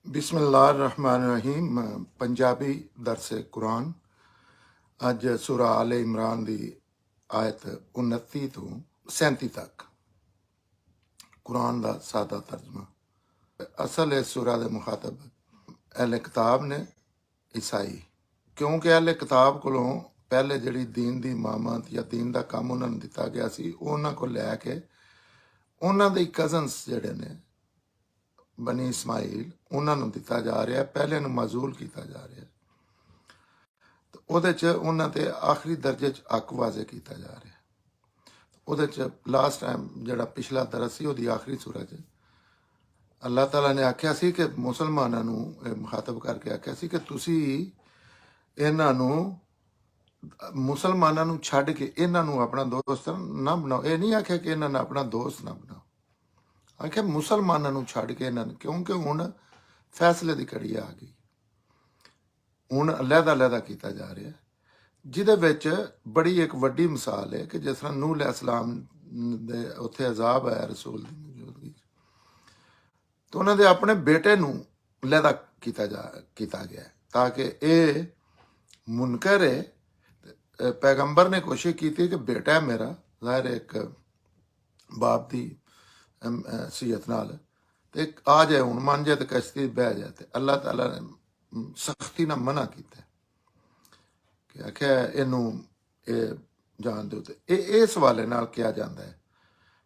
बिस्मिल्लाहिर्रहमानिर्रहीम। पंजाबी दरस कुरान। अज सूरा आले इमरान की आयत 29 तो 37 तक कुरान का सादा तर्जमा। असल इस सूरा के मुखातब अहले किताब ने ईसाई, क्योंकि अहले किताब कोलों पहले जिहड़ी दीन की इमामत या दीन का काम उन्होंने दिता गया सी, उन्हां को लैके उन्हां दे कजन्स जिहड़े ने बनी इस्माइल उन्होंने दिता जा रहा है, पहले माजूल किया जा रहा है। तो उहदे च उन्हां ते आखिरी दर्जे च हक वाजे किया जा रहा है। उहदे च लास्ट टाइम जिहड़ा पिछला दरस सी उहदी आखिरी सूरत च अल्लाह ताला ने आख्या सी कि मुसलमानां नूं मुखातब करके आख्या सी कि तुसी इन्हां नूं मुसलमानां नूं छड्ड के इन्हां नूं अपना दोस्त ना बनाओ। ये नहीं आख्या कि इन्हां नूं अपना दोस्त ना बनाओ, आख्या मुसलमानां नूं छड्ड के इन्हां नूं, क्योंकि हुण फैसले की घड़ी आ गई। हुण अलहदा किया जा रहा है, जिहदे विच बड़ी एक वड्डी मिसाल है कि जिस तरह नूह अलैहिस्सलाम दे उत्थे अजाब आया रसूल दी मौजूदगी च, तो उन्हां दे अपने बेटे नूं अलहदा किया गया है ताकि ये मुनकर है। पैगंबर ने कोशिश की थी कि बेटा है मेरा, ज़ाहिर एक बाप की सीयत नाल ते आ जाए, हुण मन जाए तो कश्ती बह जाए, तो अल्लाह ताला ने सख्ती नाल मना किया कि आख्या इनू जान दो। तो इस हवाले नाल कहा जाता है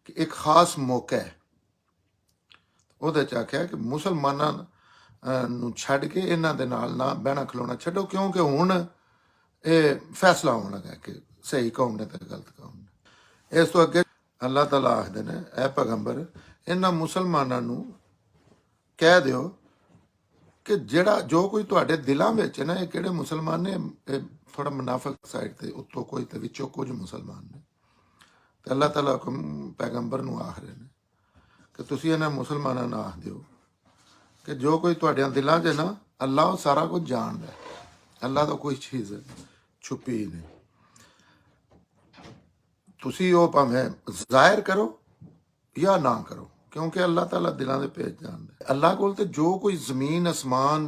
कि एक खास मौका है, उहदे च आख्या कि मुसलमानां नूं छड्ड के इन्हां दे नाल ना बहना खलोना छड्डो, क्योंकि हुण ये फैसला होने लगा कि सही कौम ने ते गलत कौम ने। इस तो अगे अल्लाह ताला आखदे ने, ऐ पैगंबर इन्हां मुसलमानां नूं कह दिओ कि जिहड़ा जो कोई तुहाडे दिलां विच ना, ये किहड़े मुसलमान ने, थोड़ा मुनाफिक साइड ते उत्तों कोई ते विचों कुछ मुसलमान ने। तो अल्लाह ताला हुक्म पैगंबर नूं आख रहे हैं कि तुसीं इन्हां मुसलमानां नूं आख दिओ कि जो कोई तुहाडियां दिलां च ना, अल्लाह वो सारा कुछ जानदा है, अल्लाह तो कोई चीज़ छुपी ही नहीं। तुसीं वो भावें जाहिर करो या ना करो, क्योंकि अल्लाह ताला दिलां दे भेज जानदा है। अल्लाह कोल ते जो कोई जमीन आसमान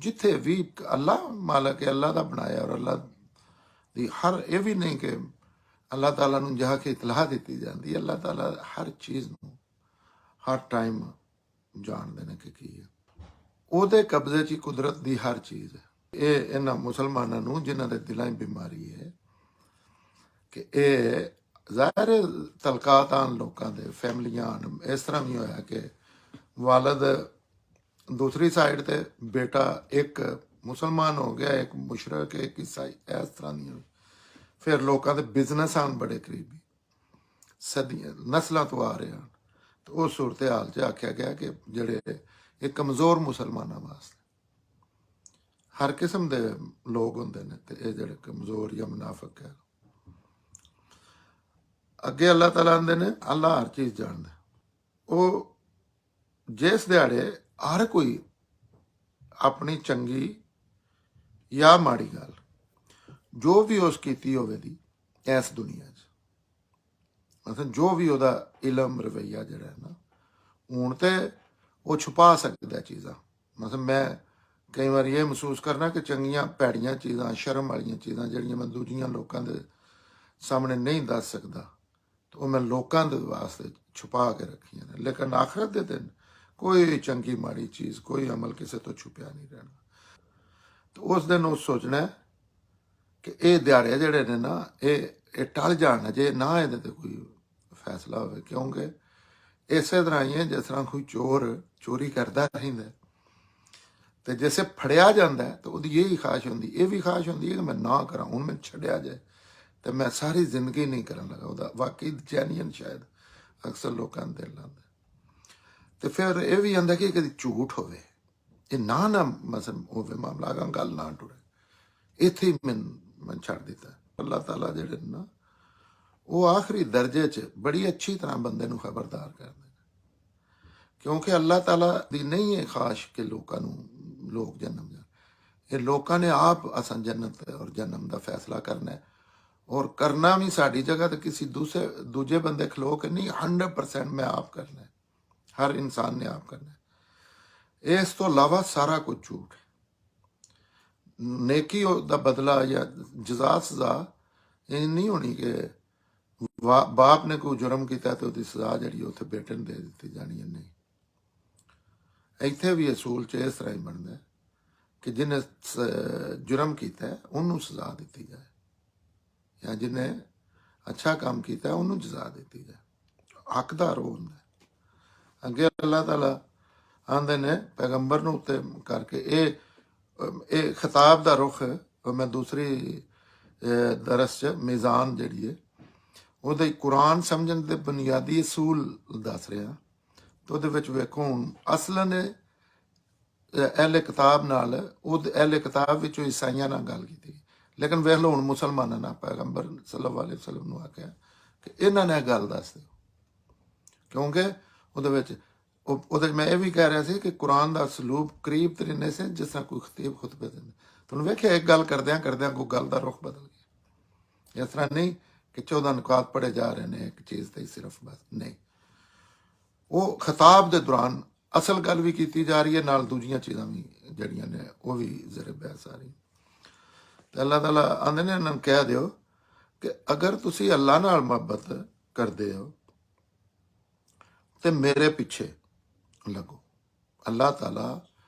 जिथे भी अल्लाह मालक है, अल्लाह का बनाया, और अल्लाह दी हर ये भी नहीं कि अल्लाह ताला नूं जाके इतलाह दी जाती, अल्लाह ताला हर चीज़ नूं हर टाइम जानते हैं कि की है। ਉਹਦੇ कब्जे च कुदरत की हर चीज़ है। ये इन्हां मुसलमानां नूं जिन्हां दे दिलां च बीमारी है कि ये ज़ाहिर तलकात आन लोगों के फैमिलियां आन। इस तरह भी होया कि वालद दूसरी साइड ते बेटा एक मुसलमान हो गया, एक मुशरक, एक ईसाई, इस तरह दी हुई। फिर लोगों के बिजनेस आन बड़े करीबी सदियां नस्लों तो आ रहे हैं। तो उस सूरत हाल च आख्या गया कि जेड़े एक कमज़ोर मुसलमानों वास्ते हर किस्म के लोग होंदे ने, ते ये जेड़े कमज़ोर या मुनाफिक है। अगे अल्लाह ताला आंदे ने अल्लाह हर चीज़ जानदा। वो जिस दिहाड़े हर कोई अपनी चंगी या माड़ी गल जो भी उस कीती होवेगी इस दुनिया च, मतलब जो भी वह इलम रवैया जड़ा है ना, हूँ तो वो छुपा सकता चीज़ां। मतलब मैं कई बार ये महसूस करना कि चंगियां भैड़ियां चीज़ां, शर्म वाली चीज़ां जिहड़ियां मैं दूजियां लोगों के सामने नहीं दस सकता, तो मैं लोगों के वास्ते छुपा के रखियां ने। लेकिन आखिरत के दिन कोई चंगी माड़ी चीज़, कोई अमल किसी तो छुपया नहीं रहना। तो उस दिन उस सोचना है कि ये दिहाड़े जिहड़े ने ना, ये टल जाण जे ना ये कोई फैसला हो, क्योंकि इस तरह ही है जिस तरह कोई चोर चोरी करता रहिंदा है, तो जैसे फड़िया जाता है तो वो यही ख्वाहिश होंगी, ये भी ख्वाहिश होंगी है कि मैं ना करा, हूँ मैं छड्या जाए तो मैं सारी जिंदगी नहीं करन लगा। वह वाकई जैनियन शायद अक्सर लोगों के दिल आंदा। तो फिर यह भी आंदा कि कभी झूठ होवे, ये ना मसलन होवे मामला, अगर गल ना टुरे, इत्थे ही मैं छड्ड दिता। अल्लाह ताला जिहड़े ना वो आखिरी दर्जे च बड़ी अच्छी तरह बंदे नूं खबरदार करदे, क्योंकि अल्लाह ताला दी नहीं है ख्वाहिश कि लोगों लोग जन्म जाए। ये लोगों ने आप असां जन्नत और जन्म का फैसला करना है, और करना भी साड़ी जगह तो किसी दूजे बंदे खलो के नहीं, 100% मैं आप करना है, हर इंसान ने आप करना है। ਇਸ ਤੋਂ ਇਲਾਵਾ ਸਾਰਾ ਕੁਝ ਝੂਠ ਹੈ। नेकी ਦਾ बदला या जजा सजा ਇਹ ਨਹੀਂ ਹੋਣੀ ਕਿ ਬਾਪ ਨੇ ਕੋਈ ਜੁਰਮ ਕੀਤਾ ਤੇ ਉਹਦੀ ਸਜ਼ਾ ਜਿਹੜੀ ਉੱਥੇ ਬੇਟੇ ਨੂੰ ਦੇ ਦਿੱਤੀ ਜਾਣੀ ਹੈ। ਨਹੀਂ, ਇੱਥੇ ਵੀ ਅਸੂਲ 'ਚ ਇਸ ਤਰ੍ਹਾਂ ਹੀ ਬਣਦਾ ਕਿ ਜਿਹਨੇ ਜੁਰਮ ਕੀਤਾ ਉਹਨੂੰ ਸਜ਼ਾ ਦਿੱਤੀ ਜਾਏ, ਜਾਂ ਜਿਹਨੇ ਅੱਛਾ ਕੰਮ ਕੀਤਾ ਉਹਨੂੰ ਜਜ਼ਾ ਦਿੱਤੀ ਜਾਏ। ਹੱਕਦਾਰ ਉਹ ਹੁੰਦਾ। ਅੱਗੇ ਅੱਲਾਹ ਤਾਲਾ ਆਂਦੇ ਨੇ ਪੈਗੰਬਰ ਨੂੰ ਉੱਤੇ ਕਰਕੇ ਇਹ ਖਿਤਾਬ ਦਾ ਰੁਖ ਮੈਂ ਦੂਸਰੀ ਦਰਸ 'ਚ ਮਿਜ਼ਾਨ ਜਿਹੜੀ ਹੈ ਉਹਦੇ ਕੁਰਾਨ ਸਮਝਣ ਦੇ ਬੁਨਿਆਦੀ ਅਸੂਲ ਦੱਸ ਰਿਹਾ। ਤੇ ਉਹਦੇ ਵਿੱਚ ਵੇਖੋ ਹੁਣ ਅਸਲਨ ਅਹਿਲੇ ਕਿਤਾਬ ਨਾਲ ਉਹ ਅਹਿਲੇ ਕਿਤਾਬ ਵਿੱਚੋਂ ਈਸਾਈਆਂ ਨਾਲ ਗੱਲ ਕੀਤੀ, ਲੇਕਿਨ ਵੇਖ ਲਓ ਹੁਣ ਮੁਸਲਮਾਨਾਂ ਨਾਲ ਪੈਗੰਬਰ ਸੱਲੱਲਾਹੁ ਅਲੈਹਿ ਵਸੱਲਮ ਨੂੰ ਆਖਿਆ ਕਿ ਇਹਨਾਂ ਨੇ ਗੱਲ ਦੱਸ ਦਿਓ, ਕਿਉਂਕਿ ਉਹਦੇ ਵਿੱਚ ਮੈਂ ਇਹ ਵੀ ਕਹਿ ਰਿਹਾ ਸੀ ਕਿ ਕੁਰਾਨ ਦਾ ਸਲੂਬ ਕਰੀਬ ਤਰੀਨੇ ਸੇ ਜਿਸ ਤਰ੍ਹਾਂ ਕੋਈ ਖਤੀਬ ਖੁਤਬੇ ਦਿੰਦੇ। ਤੁਹਾਨੂੰ ਵੇਖਿਆ ਇੱਕ ਗੱਲ ਕਰਦਿਆਂ ਕਰਦਿਆਂ ਕੋਈ ਗੱਲ ਦਾ ਰੁਖ ਬਦਲ ਗਿਆ। ਇਸ ਤਰ੍ਹਾਂ ਨਹੀਂ ਕਿ 14 ਨੁਕਾਤ ਪੜ੍ਹੇ ਜਾ ਰਹੇ ਨੇ ਇੱਕ ਚੀਜ਼ ਤੇ ਸਿਰਫ, ਬਸ ਨਹੀਂ। ਉਹ ਖਿਤਾਬ ਦੇ ਦੌਰਾਨ ਅਸਲ ਗੱਲ ਵੀ ਕੀਤੀ ਜਾ ਰਹੀ ਹੈ, ਨਾਲ ਦੂਜੀਆਂ ਚੀਜ਼ਾਂ ਵੀ ਜਿਹੜੀਆਂ ਨੇ ਉਹ ਵੀ ਜ਼ਰੇ ਬਹਿਸ ਆ ਰਹੀ। ਤੇ ਅੱਲਾਹ ਤਾਲਾ ਆਂਦੇ ਨੇ ਇਹਨਾਂ ਨੂੰ ਕਹਿ ਦਿਓ ਕਿ ਅਗਰ ਤੁਸੀਂ ਅੱਲਾਹ ਨਾਲ ਮੁਹੱਬਤ ਕਰਦੇ ਹੋ ਤੇ ਮੇਰੇ ਪਿੱਛੇ ਲੱਗੋ। ਅੱਲਾਹ ਤਾਲਾ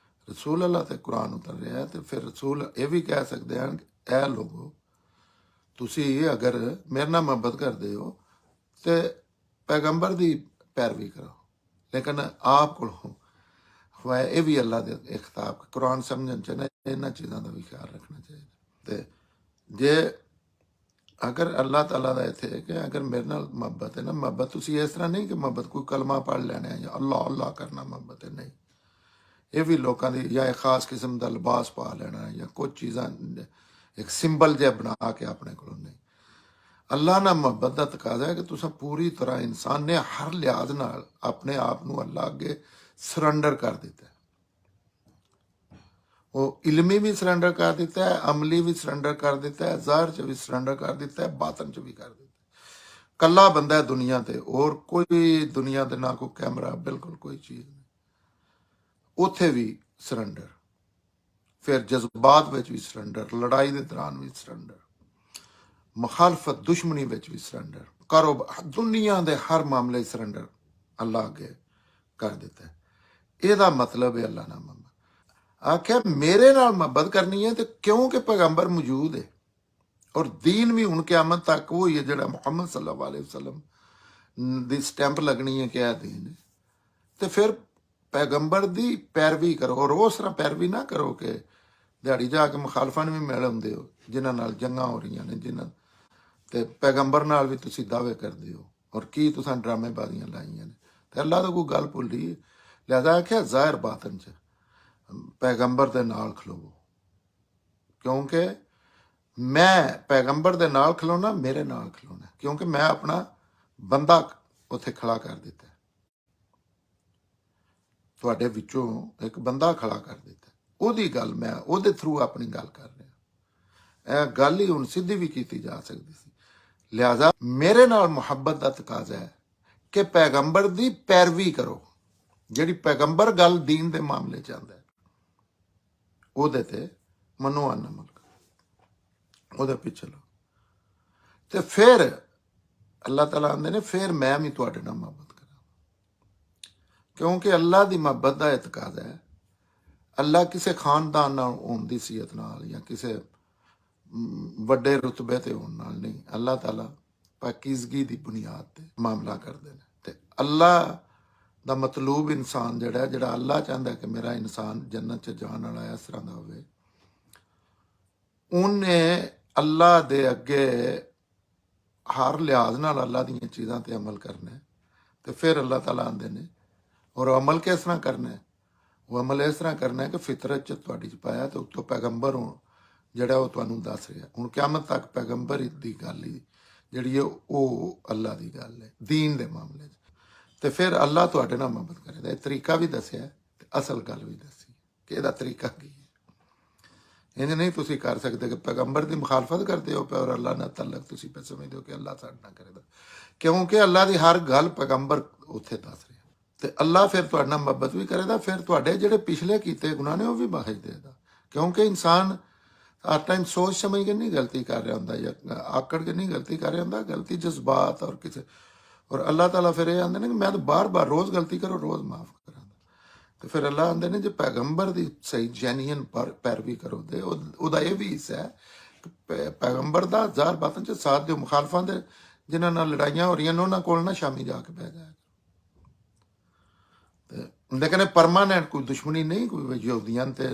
ਰਸੂਲ ਅੱਲਾਹ ਤੇ ਕੁਰਾਨ ਉਤਰ ਰਿਹਾ, ਤੇ ਫਿਰ ਰਸੂਲ ਇਹ ਵੀ ਕਹਿ ਸਕਦੇ ਹਨ ਕਿ ਇਹ ਲੋਗੋ ਤੁਸੀਂ ਅਗਰ ਮੇਰੇ ਨਾਲ ਮੁਹੱਬਤ ਕਰਦੇ ਹੋ ਤੇ ਪੈਗੰਬਰ ਦੀ ਪੈਰਵੀ ਕਰੋ, ਲੇਕਿਨ ਆਪ ਕੋਲੋਂ ਇਹ ਵੀ ਅੱਲਾਹ ਦੇ ਖਿਤਾਬ ਕੁਰਾਨ ਸਮਝਣ ਚ ਨਾ ਇਹਨਾਂ ਚੀਜ਼ਾਂ ਦਾ ਵੀ ਖਿਆਲ ਰੱਖਣਾ ਚਾਹੀਦਾ। ਤੇ ਜੇ ਅਗਰ ਅੱਲਾਹ ਤਾਲਾ ਦਾ ਇੱਥੇ ਹੈ ਕਿ ਅਗਰ ਮੇਰੇ ਨਾਲ ਮੁਹੱਬਤ ਹੈ ਨਾ, ਮੁਹੱਬਤ ਤੁਸੀਂ ਇਸ ਤਰ੍ਹਾਂ ਨਹੀਂ ਕਿ ਮੁਹੱਬਤ ਕੋਈ ਕਲਮਾ ਪੜ੍ਹ ਲੈਣਾ ਜਾਂ ਅੱਲਾਹ ਅੱਲਾਹ ਕਰਨਾ ਮੁਹੱਬਤ ਹੈ, ਨਹੀਂ। ਇਹ ਵੀ ਲੋਕਾਂ ਦੀ ਜਾਂ ਇੱਕ ਖਾਸ ਕਿਸਮ ਦਾ ਲਿਬਾਸ ਪਾ ਲੈਣਾ ਜਾਂ ਕੁਝ ਚੀਜ਼ਾਂ ਇੱਕ ਸਿੰਬਲ ਜਿਹਾ ਬਣਾ ਕੇ ਆਪਣੇ ਕੋਲੋਂ, ਨਹੀਂ। ਅੱਲਾਹ ਨਾਲ ਮੁਹੱਬਤ ਦਾ ਤਕਾਜ਼ਾ ਹੈ ਕਿ ਤੁਸੀਂ ਪੂਰੀ ਤਰ੍ਹਾਂ ਇਨਸਾਨ ਨੇ ਹਰ ਲਿਹਾਜ਼ ਨਾਲ ਆਪਣੇ ਆਪ ਨੂੰ ਅੱਲਾਹ ਅੱਗੇ ਸਰੈਂਡਰ ਕਰ ਦਿੱਤਾ। ਉਹ ਇਲਮੀ ਵੀ ਸਰੈਂਡਰ ਕਰ ਦਿੱਤਾ ਹੈ, ਅਮਲੀ ਵੀ ਸਰੈਂਡਰ ਕਰ ਦਿੱਤਾ ਹੈ, ਜ਼ਾਹਰ 'ਚ ਵੀ ਸਰੈਂਡਰ ਕਰ ਦਿੱਤਾ ਹੈ, ਬਾਤਨ 'ਚ ਵੀ ਕਰ ਦਿੱਤਾ ਹੈ। ਕੱਲਾ ਬੰਦਾ ਹੈ ਦੁਨੀਆ ਤੇ, ਹੋਰ ਕੋਈ ਦੁਨੀਆ ਦੇ ਨਾ ਕੋਈ ਕੈਮਰਾ, ਬਿਲਕੁਲ ਕੋਈ ਚੀਜ਼ ਨਹੀਂ। ਉੱਥੇ ਵੀ ਸਰੈਂਡਰ, ਫਿਰ ਜਜ਼ਬਾਤ ਵਿੱਚ ਵੀ ਸਰੈਂਡਰ, ਲੜਾਈ ਦੇ ਦੌਰਾਨ ਵੀ ਸਰੈਂਡਰ, ਮੁਖਾਲਫਤ ਦੁਸ਼ਮਣੀ ਵਿੱਚ ਵੀ ਸਰੈਂਡਰ, ਕਾਰੋਬਾਰ ਦੁਨੀਆ ਦੇ ਹਰ ਮਾਮਲੇ ਸਰੈਂਡਰ ਅੱਲਾਹ ਅੱਗੇ ਕਰ ਦਿੱਤਾ ਹੈ। ਇਹਦਾ ਮਤਲਬ ਹੈ ਅੱਲਾਹ ਨਾਲ ਮੁਹੱਬਤ। ਆਖਿਆ ਮੇਰੇ ਨਾਲ ਮੁਹੱਬਤ ਕਰਨੀ ਹੈ ਤੇ ਕਿਉਂਕਿ ਪੈਗੰਬਰ ਮੌਜੂਦ ਹੈ ਔਰ ਦੀਨ ਵੀ ਹੁਣ ਕਿਆਮਤ ਤੱਕ ਉਹ ਹੀ ਹੈ ਜਿਹੜਾ ਮੁਹੰਮਦ ਸੱਲੱਲਾਹੁ ਅਲੈਹਿ ਵਸੱਲਮ ਦੀ ਸਟੈਂਪ ਲੱਗਣੀ ਹੈ ਕਿ ਇਹ ਦੀਨ ਹੈ। ਤੇ ਫਿਰ ਪੈਗੰਬਰ ਦੀ ਪੈਰਵੀ ਕਰੋ, ਔਰ ਉਸ ਤਰ੍ਹਾਂ ਪੈਰਵੀ ਨਾ ਕਰੋ ਕਿ ਦਿਹਾੜੀ ਜਾ ਕੇ ਮੁਖਾਲਫਾਂ ਨੂੰ ਵੀ ਮਿਲ ਆਉਂਦੇ ਹੋ ਜਿਨ੍ਹਾਂ ਨਾਲ ਜੰਗਾਂ ਹੋ ਰਹੀਆਂ ਨੇ, ਜਿਨ੍ਹਾਂ ਤੇ ਪੈਗੰਬਰ ਨਾਲ ਵੀ ਤੁਸੀਂ ਦਾਅਵੇ ਕਰਦੇ ਹੋ, ਔਰ ਕੀ ਤੁਸੀਂ ਡਰਾਮੇਬਾਜ਼ੀਆਂ ਲਾਈਆਂ ਨੇ। ਤੇ ਅੱਲਾਹ ਤਾਂ ਕੋਈ ਗੱਲ ਭੁੱਲ ਰਹੀ ਹੈ। ਲਿਹਾਜ਼ਾ ਆਖਿਆ ਜ਼ਾਹਿਰ ਬਾਤਨ 'ਚ ਪੈਗੰਬਰ ਦੇ ਨਾਲ ਖਲੋਵੋ, ਕਿਉਂਕਿ ਮੈਂ ਪੈਗੰਬਰ ਦੇ ਨਾਲ ਖਲੋਣਾ, ਮੇਰੇ ਨਾਲ ਖਲੋਣਾ, ਕਿਉਂਕਿ ਮੈਂ ਆਪਣਾ ਬੰਦਾ ਉੱਥੇ ਖੜਾ ਕਰ ਦਿੱਤਾ, ਤੁਹਾਡੇ ਵਿੱਚੋਂ ਇੱਕ ਬੰਦਾ ਖੜਾ ਕਰ ਦਿੱਤਾ, ਉਹਦੀ ਗੱਲ ਮੈਂ ਉਹਦੇ ਥਰੂ ਆਪਣੀ ਗੱਲ ਕਰ ਰਿਹਾ। ਇਹ ਗੱਲ ਹੀ ਹੁਣ ਸਿੱਧੀ ਵੀ ਕੀਤੀ ਜਾ ਸਕਦੀ ਸੀ। ਲਿਹਾਜ਼ਾ ਮੇਰੇ ਨਾਲ ਮੁਹੱਬਤ ਦਾ ਤਕਾਜ਼ਾ ਹੈ ਕਿ ਪੈਗੰਬਰ ਦੀ ਪੈਰਵੀ ਕਰੋ, ਜਿਹੜੀ ਪੈਗੰਬਰ ਗੱਲ ਦੀਨ ਦੇ ਮਾਮਲੇ 'ਚ ਆਉਂਦਾ ਉਹਦੇ ਤੇ ਮੰਨੋ ਨਾ ਅਮਲ ਕਰੋ, ਉਹਦੇ ਪਿੱਛੇ ਲਓ। ਤੇ ਫਿਰ ਅੱਲਾਹ ਤਾਲਾ ਆਂਦੇ ਨੇ ਫਿਰ ਮੈਂ ਵੀ ਤੁਹਾਡੇ ਨਾਲ ਮੁਹੱਬਤ ਕਰਾਂ, ਕਿਉਂਕਿ ਅੱਲਾਹ ਦੀ ਮੁਹੱਬਤ ਦਾ ਤਕਾਜ਼ਾ ਹੈ। ਅੱਲਾਹ ਕਿਸੇ ਖਾਨਦਾਨ ਨਾਲ ਹੋਣ ਦੀ ਸੀਅਤ ਨਾਲ ਜਾਂ ਕਿਸੇ ਵੱਡੇ ਰੁਤਬੇ ਤੇ ਹੋਣ ਨਾਲ ਨਹੀਂ, ਅੱਲਾਹ ਤਾਲਾ ਪਾਕੀਜ਼ਗੀ ਦੀ ਬੁਨਿਆਦ ਤੇ ਮਾਮਲਾ ਕਰਦੇ ਨੇ। ਤੇ ਅੱਲਾਹ ਦਾ ਮਤਲੂਬ ਇਨਸਾਨ ਜਿਹੜਾ ਅੱਲਾਹ ਚਾਹੁੰਦਾ ਕਿ ਮੇਰਾ ਇਨਸਾਨ ਜੰਨਤ 'ਚ ਜਾਣ ਵਾਲਾ ਇਸ ਤਰ੍ਹਾਂ ਦਾ ਹੋਵੇ, ਉਹਨੇ ਅੱਲਾਹ ਦੇ ਅੱਗੇ ਹਰ ਲਿਹਾਜ਼ ਨਾਲ ਅੱਲਾਹ ਦੀਆਂ ਚੀਜ਼ਾਂ ਤੇ ਅਮਲ ਕਰਨਾ। ਤੇ ਫਿਰ ਅੱਲਾਹ ਤਾਲਾ ਆਂਦੇ ਨੇ ਔਰ ਅਮਲ ਕਿਸ ਤਰ੍ਹਾਂ ਕਰਨਾ, ਉਹ ਅਮਲ ਇਸ ਤਰ੍ਹਾਂ ਕਰਨਾ ਕਿ ਫਿਤਰਤ 'ਚ ਤੁਹਾਡੀ 'ਚ ਪਾਇਆ ਤੇ ਉੱਤੋਂ ਪੈਗੰਬਰ ਹੋਣ ਜਿਹੜਾ ਉਹ ਤੁਹਾਨੂੰ ਦੱਸ ਰਿਹਾ। ਹੁਣ ਕਿਆਮਤ ਤੱਕ ਪੈਗੰਬਰ ਦੀ ਗੱਲ ਹੀ ਜਿਹੜੀ ਹੈ ਉਹ ਅੱਲਾਹ ਦੀ ਗੱਲ ਹੈ ਦੀਨ ਦੇ ਮਾਮਲੇ 'ਚ। ਤੇ ਫਿਰ ਅੱਲਾਹ ਤੁਹਾਡੇ ਨਾਲ ਮੁਹੱਬਤ ਕਰੇਗਾ। ਇਹ ਤਰੀਕਾ ਵੀ ਦੱਸਿਆ ਤੇ ਅਸਲ ਗੱਲ ਵੀ ਦੱਸੀ ਕਿ ਇਹਦਾ ਤਰੀਕਾ ਕੀ ਹੈ। ਇੰਜ ਨਹੀਂ ਤੁਸੀਂ ਕਰ ਸਕਦੇ ਕਿ ਪੈਗੰਬਰ ਦੀ ਮੁਖਾਲਫਤ ਕਰਦੇ ਹੋ ਔਰ ਅੱਲਾਹ ਨਾਲ ਤਲਕ ਤੁਸੀਂ ਸਮਝਦੇ ਹੋ ਕਿ ਅੱਲਾਹ ਸਾਡੇ ਨਾਲ ਕਰੇਗਾ, ਕਿਉਂਕਿ ਅੱਲਾਹ ਦੀ ਹਰ ਗੱਲ ਪੈਗੰਬਰ ਉੱਥੇ ਦੱਸ ਰਿਹਾ। ਤੇ ਅੱਲਾ ਫਿਰ ਤੁਹਾਡੇ ਨਾਲ ਮੁਹੱਬਤ ਵੀ ਕਰੇਗਾ, ਫਿਰ ਤੁਹਾਡੇ ਜਿਹੜੇ ਪਿਛਲੇ ਕੀਤੇ ਗੁਨਾਹ ਨੇ ਉਹ ਵੀ ਬਖਸ਼ ਦੇਗਾ। ਕਿਉਂਕਿ ਇਨਸਾਨ ਹਰ ਟਾਈਮ ਸੋਚ ਸਮਝ ਕੇ ਨਹੀਂ ਗਲਤੀ ਕਰ ਰਿਹਾ ਹੁੰਦਾ, ਜਾਂ ਆਕੜ ਕੇ ਨਹੀਂ ਗਲਤੀ ਕਰ ਰਿਹਾ ਹੁੰਦਾ, ਗਲਤੀ ਜਜ਼ਬਾਤ ਔਰ ਕਿਸੇ ਔਰ ਅੱਲਾਹ ਤਾਲਾ ਫਿਰ ਇਹ ਆਂਦੇ ਨੇ ਕਿ ਮੈਂ ਤਾਂ ਬਾਰ-ਬਾਰ ਰੋਜ਼ ਗਲਤੀ ਕਰੋ, ਰੋਜ਼ ਮਾਫ ਕਰਾਂਗਾ। ਤੇ ਫਿਰ ਅੱਲਾਹ ਆਂਦੇ ਨੇ ਜੇ ਪੈਗੰਬਰ ਦੀ ਸਹੀ ਜੈਨੂਇਨ ਪੈਰਵੀ ਕਰੋ ਤੇ ਉਹਦਾ ਇਹ ਵੀ ਹਿੱਸਾ ਹੈ ਕਿ ਪੈਗੰਬਰ ਦਾ ਜ਼ਾਹਰ ਬਾਤਨ ਚ ਸਾਥ ਦਿਓ। ਮੁਖਾਲਫਾਂ ਦੇ ਜਿਨ੍ਹਾਂ ਨਾਲ ਲੜਾਈਆਂ ਹੋ ਰਹੀਆਂ ਨੇ ਉਹਨਾਂ ਕੋਲ ਨਾ ਸ਼ਾਮੀ ਜਾ ਕੇ ਬਹਿ ਜਾਇਆ। लेकिन परमानेंट कोई दुश्मनी नहीं, कोई यहूदियां ते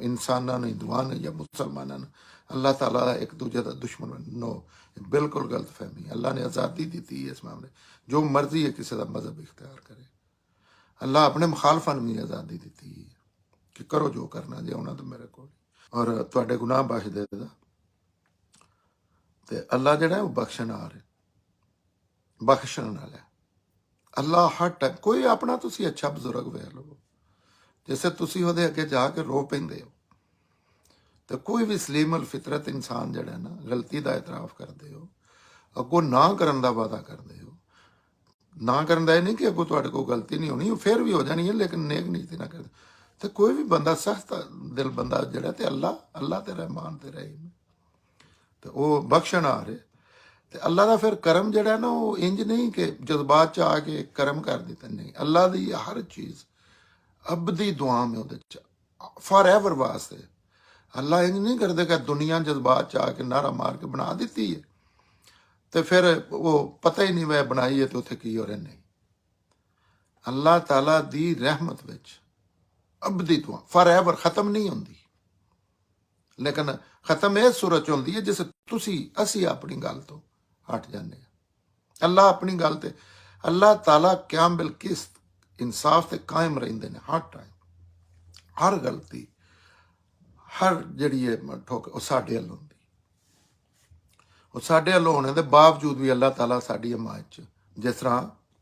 इंसानां ने, हिंदुआं ने या मुसलमानां ने अल्लाह ताला एक दूजे का दुश्मन नो, बिल्कुल गलत फहमी। अल्लाह ने आज़ादी दी थी इस मामले, जो मर्जी है किसी का मजहब इख्तियार करे। अल्लाह अपने मुखालफा ने भी आज़ादी दी थी कि करो जो करना, जे आना तो मेरे को और तुहाडे गुनाह बख्श देगा। ते अल्लाह जिहड़ा है वो बख्शणहार है, बख्शण वाला है। ਅੱਲਾ ਹਰ ਟਾਈਮ ਕੋਈ ਆਪਣਾ ਤੁਸੀਂ ਅੱਛਾ ਬਜ਼ੁਰਗ ਵੇਖ ਲਓ, ਜਿਵੇਂ ਤੁਸੀਂ ਉਹਦੇ ਅੱਗੇ ਜਾ ਕੇ ਰੋ ਪੈਂਦੇ ਹੋ, ਤੇ ਕੋਈ ਵੀ ਸਲੀਮ ਅਲ ਫਿਤਰਤ ਇਨਸਾਨ ਜਿਹੜਾ ਨਾ ਗਲਤੀ ਦਾ ਇਤਰਾਫ ਕਰਦੇ ਹੋ, ਅੱਗੋਂ ਨਾ ਕਰਨ ਦਾ ਵਾਅਦਾ ਕਰਦੇ ਹੋ। ਨਾ ਕਰਨ ਦਾ ਇਹ ਨਹੀਂ ਕਿ ਅੱਗੋਂ ਤੁਹਾਡੇ ਕੋਲ ਗਲਤੀ ਨਹੀਂ ਹੋਣੀ, ਉਹ ਫਿਰ ਵੀ ਹੋ ਜਾਣੀ ਹੈ, ਲੇਕਿਨ ਨੇਕ ਨੀਤੀ ਨਾ ਕਰਦੇ। ਤੇ ਕੋਈ ਵੀ ਬੰਦਾ ਸਖਤ ਦਿਲ ਬੰਦਾ ਜਿਹੜਾ ਤੇ ਅੱਲਾ ਤੇ ਰਹਿਮਾਨ ਤੇ ਰਹੀਮ, ਤੇ ਉਹ ਬਖਸ਼ਣ ਆ ਰਹੇ। ਤੇ ਅੱਲਾ ਦਾ ਫਿਰ ਕਰਮ ਜਿਹੜਾ ਨਾ ਉਹ ਇੰਜ ਨਹੀਂ ਕਿ ਜਜ਼ਬਾਤ ਚ ਆ ਕੇ ਕਰਮ ਕਰ ਦਿੱਤਾ, ਨਹੀਂ। ਅੱਲਾ ਦੀ ਹਰ ਚੀਜ਼ ਅਬਦੀ ਦੁਆ में ਉਹਦੇ ਚ ਫॉर एवर ਵਾਸਤੇ। ਅੱਲਾ ਇੰਜ ਨਹੀਂ ਕਰਦੇ ਕਿ ਦੁਨੀਆ ਜਜ਼ਬਾਤ ਚ ਆ ਕੇ ਨਾਰਾ ਮਾਰ ਕੇ ਬਣਾ ਦਿੱਤੀ ਹੈ ਤੇ ਫਿਰ ਉਹ ਪਤਾ ਹੀ ਨਹੀਂ ਵੈ ਬਣਾਈ ਹੈ ਤੇ ਉੱਥੇ ਕੀ ਹੋ ਰਿਹਾ। ਨਹੀਂ, ਅੱਲਾ ਤਾਲਾ ਦੀ ਰਹਿਮਤ ਵਿੱਚ ਅਬਦੀ ਦੁਆ ਫॉर एवर ਖਤਮ ਨਹੀਂ ਹੁੰਦੀ, ਲੇਕਿਨ ਖਤਮ ਇਹ ਸੂਰਤ ਹੁੰਦੀ ਹੈ ਜਿਸ ਅਸੀਂ ਆਪਣੀ ਗੱਲ ਤੋਂ हट जाने। अल्लाह अपनी गल ते अल्लाह ताला क्याम बिल किस्त इंसाफ ते कायम रहिंदे ने हर टाइम। हर गलती हर जिहड़ी है ठोक वो साडे अल्लों हुंदी, वो साडे अल्लों होने दे बावजूद भी अल्लाह ताला साडी हिमायत च। जिस तरह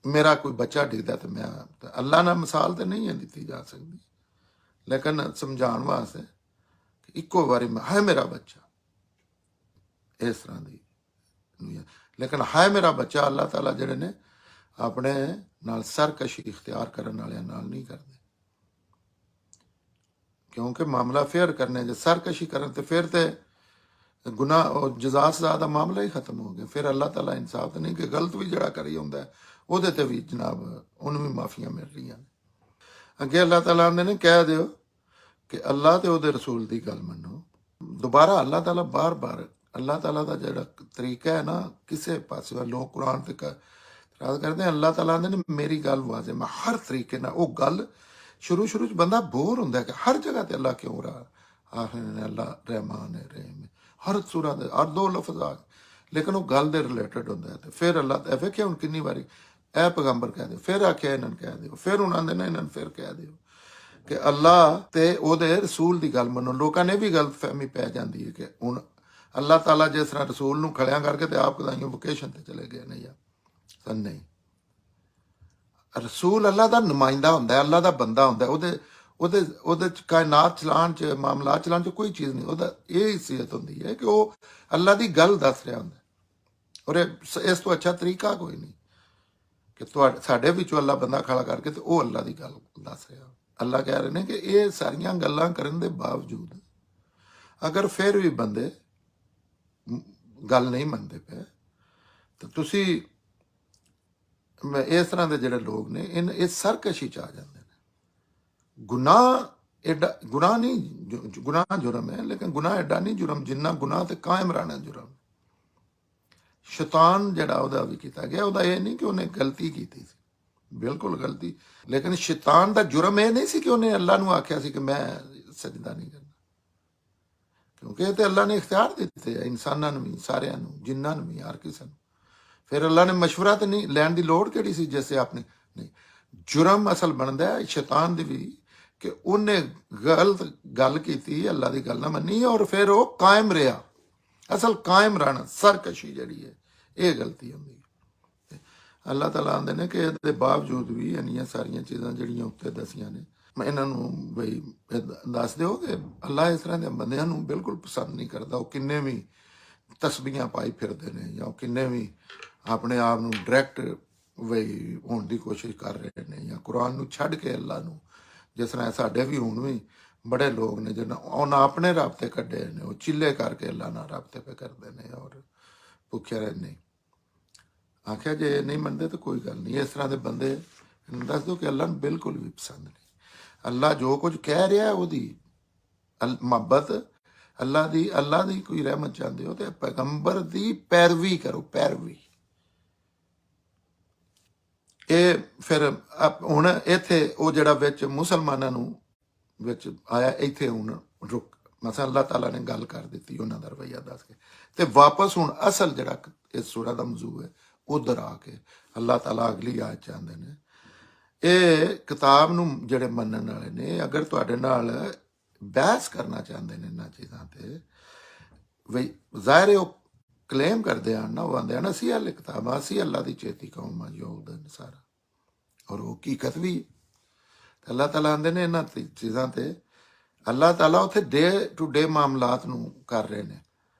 मेरा कोई बच्चा डिगदा ते मैं अल्लाह नाल मिसाल ते नहीं है दित्ती जा सकदी, लेकिन समझाउण वास्ते इक्को वारी है मेरा बच्चा इस तरह दी। लेकिन है मेरा बच्चा अल्लाह ताला जिहड़े ने अपने नाल सरकशी इख्तियार करने वाले नाल नहीं करते, क्योंकि मामला फेयर करने जे सरकशी करन ते फिर ते गुनाह और जज़ा सज़ा दा मामला ही खत्म हो गया। फिर अल्लाह ताला इंसाफ नहीं कि गलत भी जिहड़ा करी हुंदा है ਉਹਦੇ ਤੇ भी जनाब उन्हें भी माफियां मिल रही हैं। अगे अल्लाह ताला आंदे ने कह दिओ कि अल्लाह ते ਉਹਦੇ रसूल दी गल मन्नो। दोबारा अल्लाह ताला बार बार अल्लाह ताला का जो तरीका है ना, किसी पास लोग कुरान तक इतराज करते हैं, अल्लाह ताला ने मेरी गल वाजे मैं हर तरीके ना वो गल शुरू च बंदा बोर होंदा कि हर जगह ते अल्लाह क्यों रहा आखिर ने अल्लाह रहमान है रहीम हर सूरत दे हर दो लफ्ज आ, लेकिन वो गल दे रिलेटेड होंदा है। तो फिर अल्लाह वेख्या हुण किन्नी वारी ए पैगंबर कह दो, फिर आख्या इन्हां कह दिओ, फिर उन्होंने ने इन्हां फिर कह दिओ कि अल्लाह ते ओहदे रसूल दी गल मन्नो। लोकां ने भी गलत फहमी पै जांदी है कि हुण अल्लाह ताला जिस तरह रसूल नूं खड़िया करके ते आप कदाइयों वोकेशन ते चले गए नहीं यार, नहीं। रसूल अल्लाह दा नुमाइंदा हुंदा है, अल्लाह दा बंदा हुंदा है। ओहदे ओहदे ओहदे च कायनात चलाण च मामलात चलाण च कोई चीज़ नहीं, ओहदा ये हैसियत हुंदी है कि वो अल्लाह दी गल दस रहा हुंदा है। और इस तो अच्छा तरीका कोई नहीं कि साडे विचों अल्लाह बंदा खड़ा करके ते वो अल्लाह दी गल दस रहा। अल्लाह कह रहे हैं कि ये सारियां गल्लां करन दे बावजूद अगर फिर भी बंदे गल नहीं मनते पे तो तुसी इस तरह के जिहड़े लोग ने इस सरकशी च आ जाते हैं। गुनाह एडा गुनाह नहीं, गुनाह जुर्म है, लेकिन गुनाह एडा नहीं जुर्म जिन्ना गुनाह ते कायम रहना जुर्म। शैतान जिहड़ा ओहदा भी कीता गया, ओहदा ये नहीं कि उन्हें गलती की थी, बिल्कुल गलती, लेकिन शैतान दा जुर्म ये नहीं सी कि उन्हें अल्लाह नूं आख्या सी कि मैं सजदा नहीं करना, क्योंकि तो अल्लाह ने इख्तियार दिते है इंसानों भी, सारिया जिन्हों भी, हर किसी को। फिर अल्लाह ने मशवरा तो नहीं लैन की लोड़ कि जैसे आपने नहीं। जुर्म असल बनता है शैतान की भी कि उन्हें गलत गल की, अल्लाह की गल ना मनी और फिर वो कायम रहा। असल कायम रहना सरकशी जी है, ये गलती होंगी। अल्लाह ताला आंदे ने कि इसके बावजूद भी इन्नियां सारियां चीज़ां जिहड़ियां उत्ते दसियां ने इन्हों बई दस दो कि अल्लाह इस तरह के बंदियां नूं बिल्कुल पसंद नहीं करता। वो किन्ने भी तस्बीहां पाई फिरते हैं या किन्ने भी अपने आप नूं डायरैक्ट ਵਈ ਹੋਣ ਦੀ ਕੋਸ਼ਿਸ਼ ਕਰ ਰਹੇ ਨੇ, ਜਾਂ ਕੁਰਾਨ ਨੂੰ ਛੱਡ ਕੇ ਅੱਲਾ ਨੂੰ, ਜਿਸ ਤਰ੍ਹਾਂ ਸਾਡੇ ਵੀ ਹੁਣ ਵੀ ਬੜੇ ਲੋਕ ਨੇ ਜਿਹਨਾਂ ਉਹਨਾਂ ਆਪਣੇ ਰਾਬਤੇ ਕੱਢੇ ਨੇ, ਉਹ ਚਿੱਲੇ ਕਰਕੇ ਅੱਲਾ ਨਾਲ ਰਾਬਤੇ ਪੇ ਕਰਦੇ ਨੇ ਔਰ ਭੁੱਖੇ ਰਹਿੰਦੇ। ਆਖਿਆ ਜੇ ਨਹੀਂ ਮੰਨਦੇ ਤਾਂ ਕੋਈ ਗੱਲ ਨਹੀਂ, ਇਸ ਤਰ੍ਹਾਂ ਦੇ ਬੰਦੇ ਨੂੰ ਦੱਸ ਦਿਓ ਕਿ ਅੱਲਾ ਨੂੰ ਬਿਲਕੁਲ ਵੀ ਪਸੰਦ ਨਹੀਂ। ਅੱਲਾ ਜੋ ਕੁਝ ਕਹਿ ਰਿਹਾ ਉਹਦੀ ਮੁਹੱਬਤ, ਅੱਲਾ ਦੀ ਕੋਈ ਰਹਿਮਤ ਚਾਹੁੰਦੇ ਹੋ ਤੇ ਪੈਗੰਬਰ ਦੀ ਪੈਰਵੀ ਕਰੋ, ਪੈਰਵੀ। ਇਹ ਫਿਰ ਹੁਣ ਇੱਥੇ ਉਹ ਜਿਹੜਾ ਵਿੱਚ ਮੁਸਲਮਾਨਾਂ ਨੂੰ ਵਿੱਚ ਆਇਆ, ਇੱਥੇ ਹੁਣ ਰੁਕ ਮਸਾ ਅੱਲਾਹ ਤਾਲਾ ਨੇ ਗੱਲ ਕਰ ਦਿੱਤੀ ਉਹਨਾਂ ਦਾ ਰਵੱਈਆ ਦੱਸ ਕੇ, ਤੇ ਵਾਪਸ ਹੁਣ ਅਸਲ ਜਿਹੜਾ ਇਸ ਸੂਰਾ ਦਾ ਮੌਜੂ ਹੈ ਉਧਰ ਆ ਕੇ ਅੱਲਾਹ ਤਾਲਾ ਅਗਲੀ ਆਇਤ ਚਾਹੁੰਦੇ ਨੇ। ਇਹ ਕਿਤਾਬ ਨੂੰ ਜਿਹੜੇ ਮੰਨਣ ਵਾਲੇ ਨੇ, ਅਗਰ ਤੁਹਾਡੇ ਨਾਲ ਬਹਿਸ ਕਰਨਾ ਚਾਹੁੰਦੇ ਨੇ ਇਹਨਾਂ ਚੀਜ਼ਾਂ ਤੇ, ਵੀ ਜ਼ਾਹਿਰ ਉਹ ਕਲੇਮ ਕਰਦੇ ਹਨ ਨਾ, ਉਹ ਆਂਦੇ ਹਨ ਅਸੀਂ ਅਲ ਕਿਤਾਬ, ਅਸੀਂ ਅੱਲਾ ਦੀ ਚੇਤੀ ਕੌਮ ਆ ਯਹੂਦ ਨਸਾਰਾ, ਔਰ ਉਹ ਹਕੀਕਤ ਵੀ ਅੱਲਾਹ ਤਾਲਾ ਆਂਦੇ ਨੇ ਇਹਨਾਂ ਚੀਜ਼ਾਂ ਤੇ ਅੱਲਾਹ ਤਾਲਾ ਉੱਥੇ ਡੇ ਟੂ ਡੇ ਮਾਮਲਾਤ ਨੂੰ ਕਰ ਰਹੇ ਨੇ।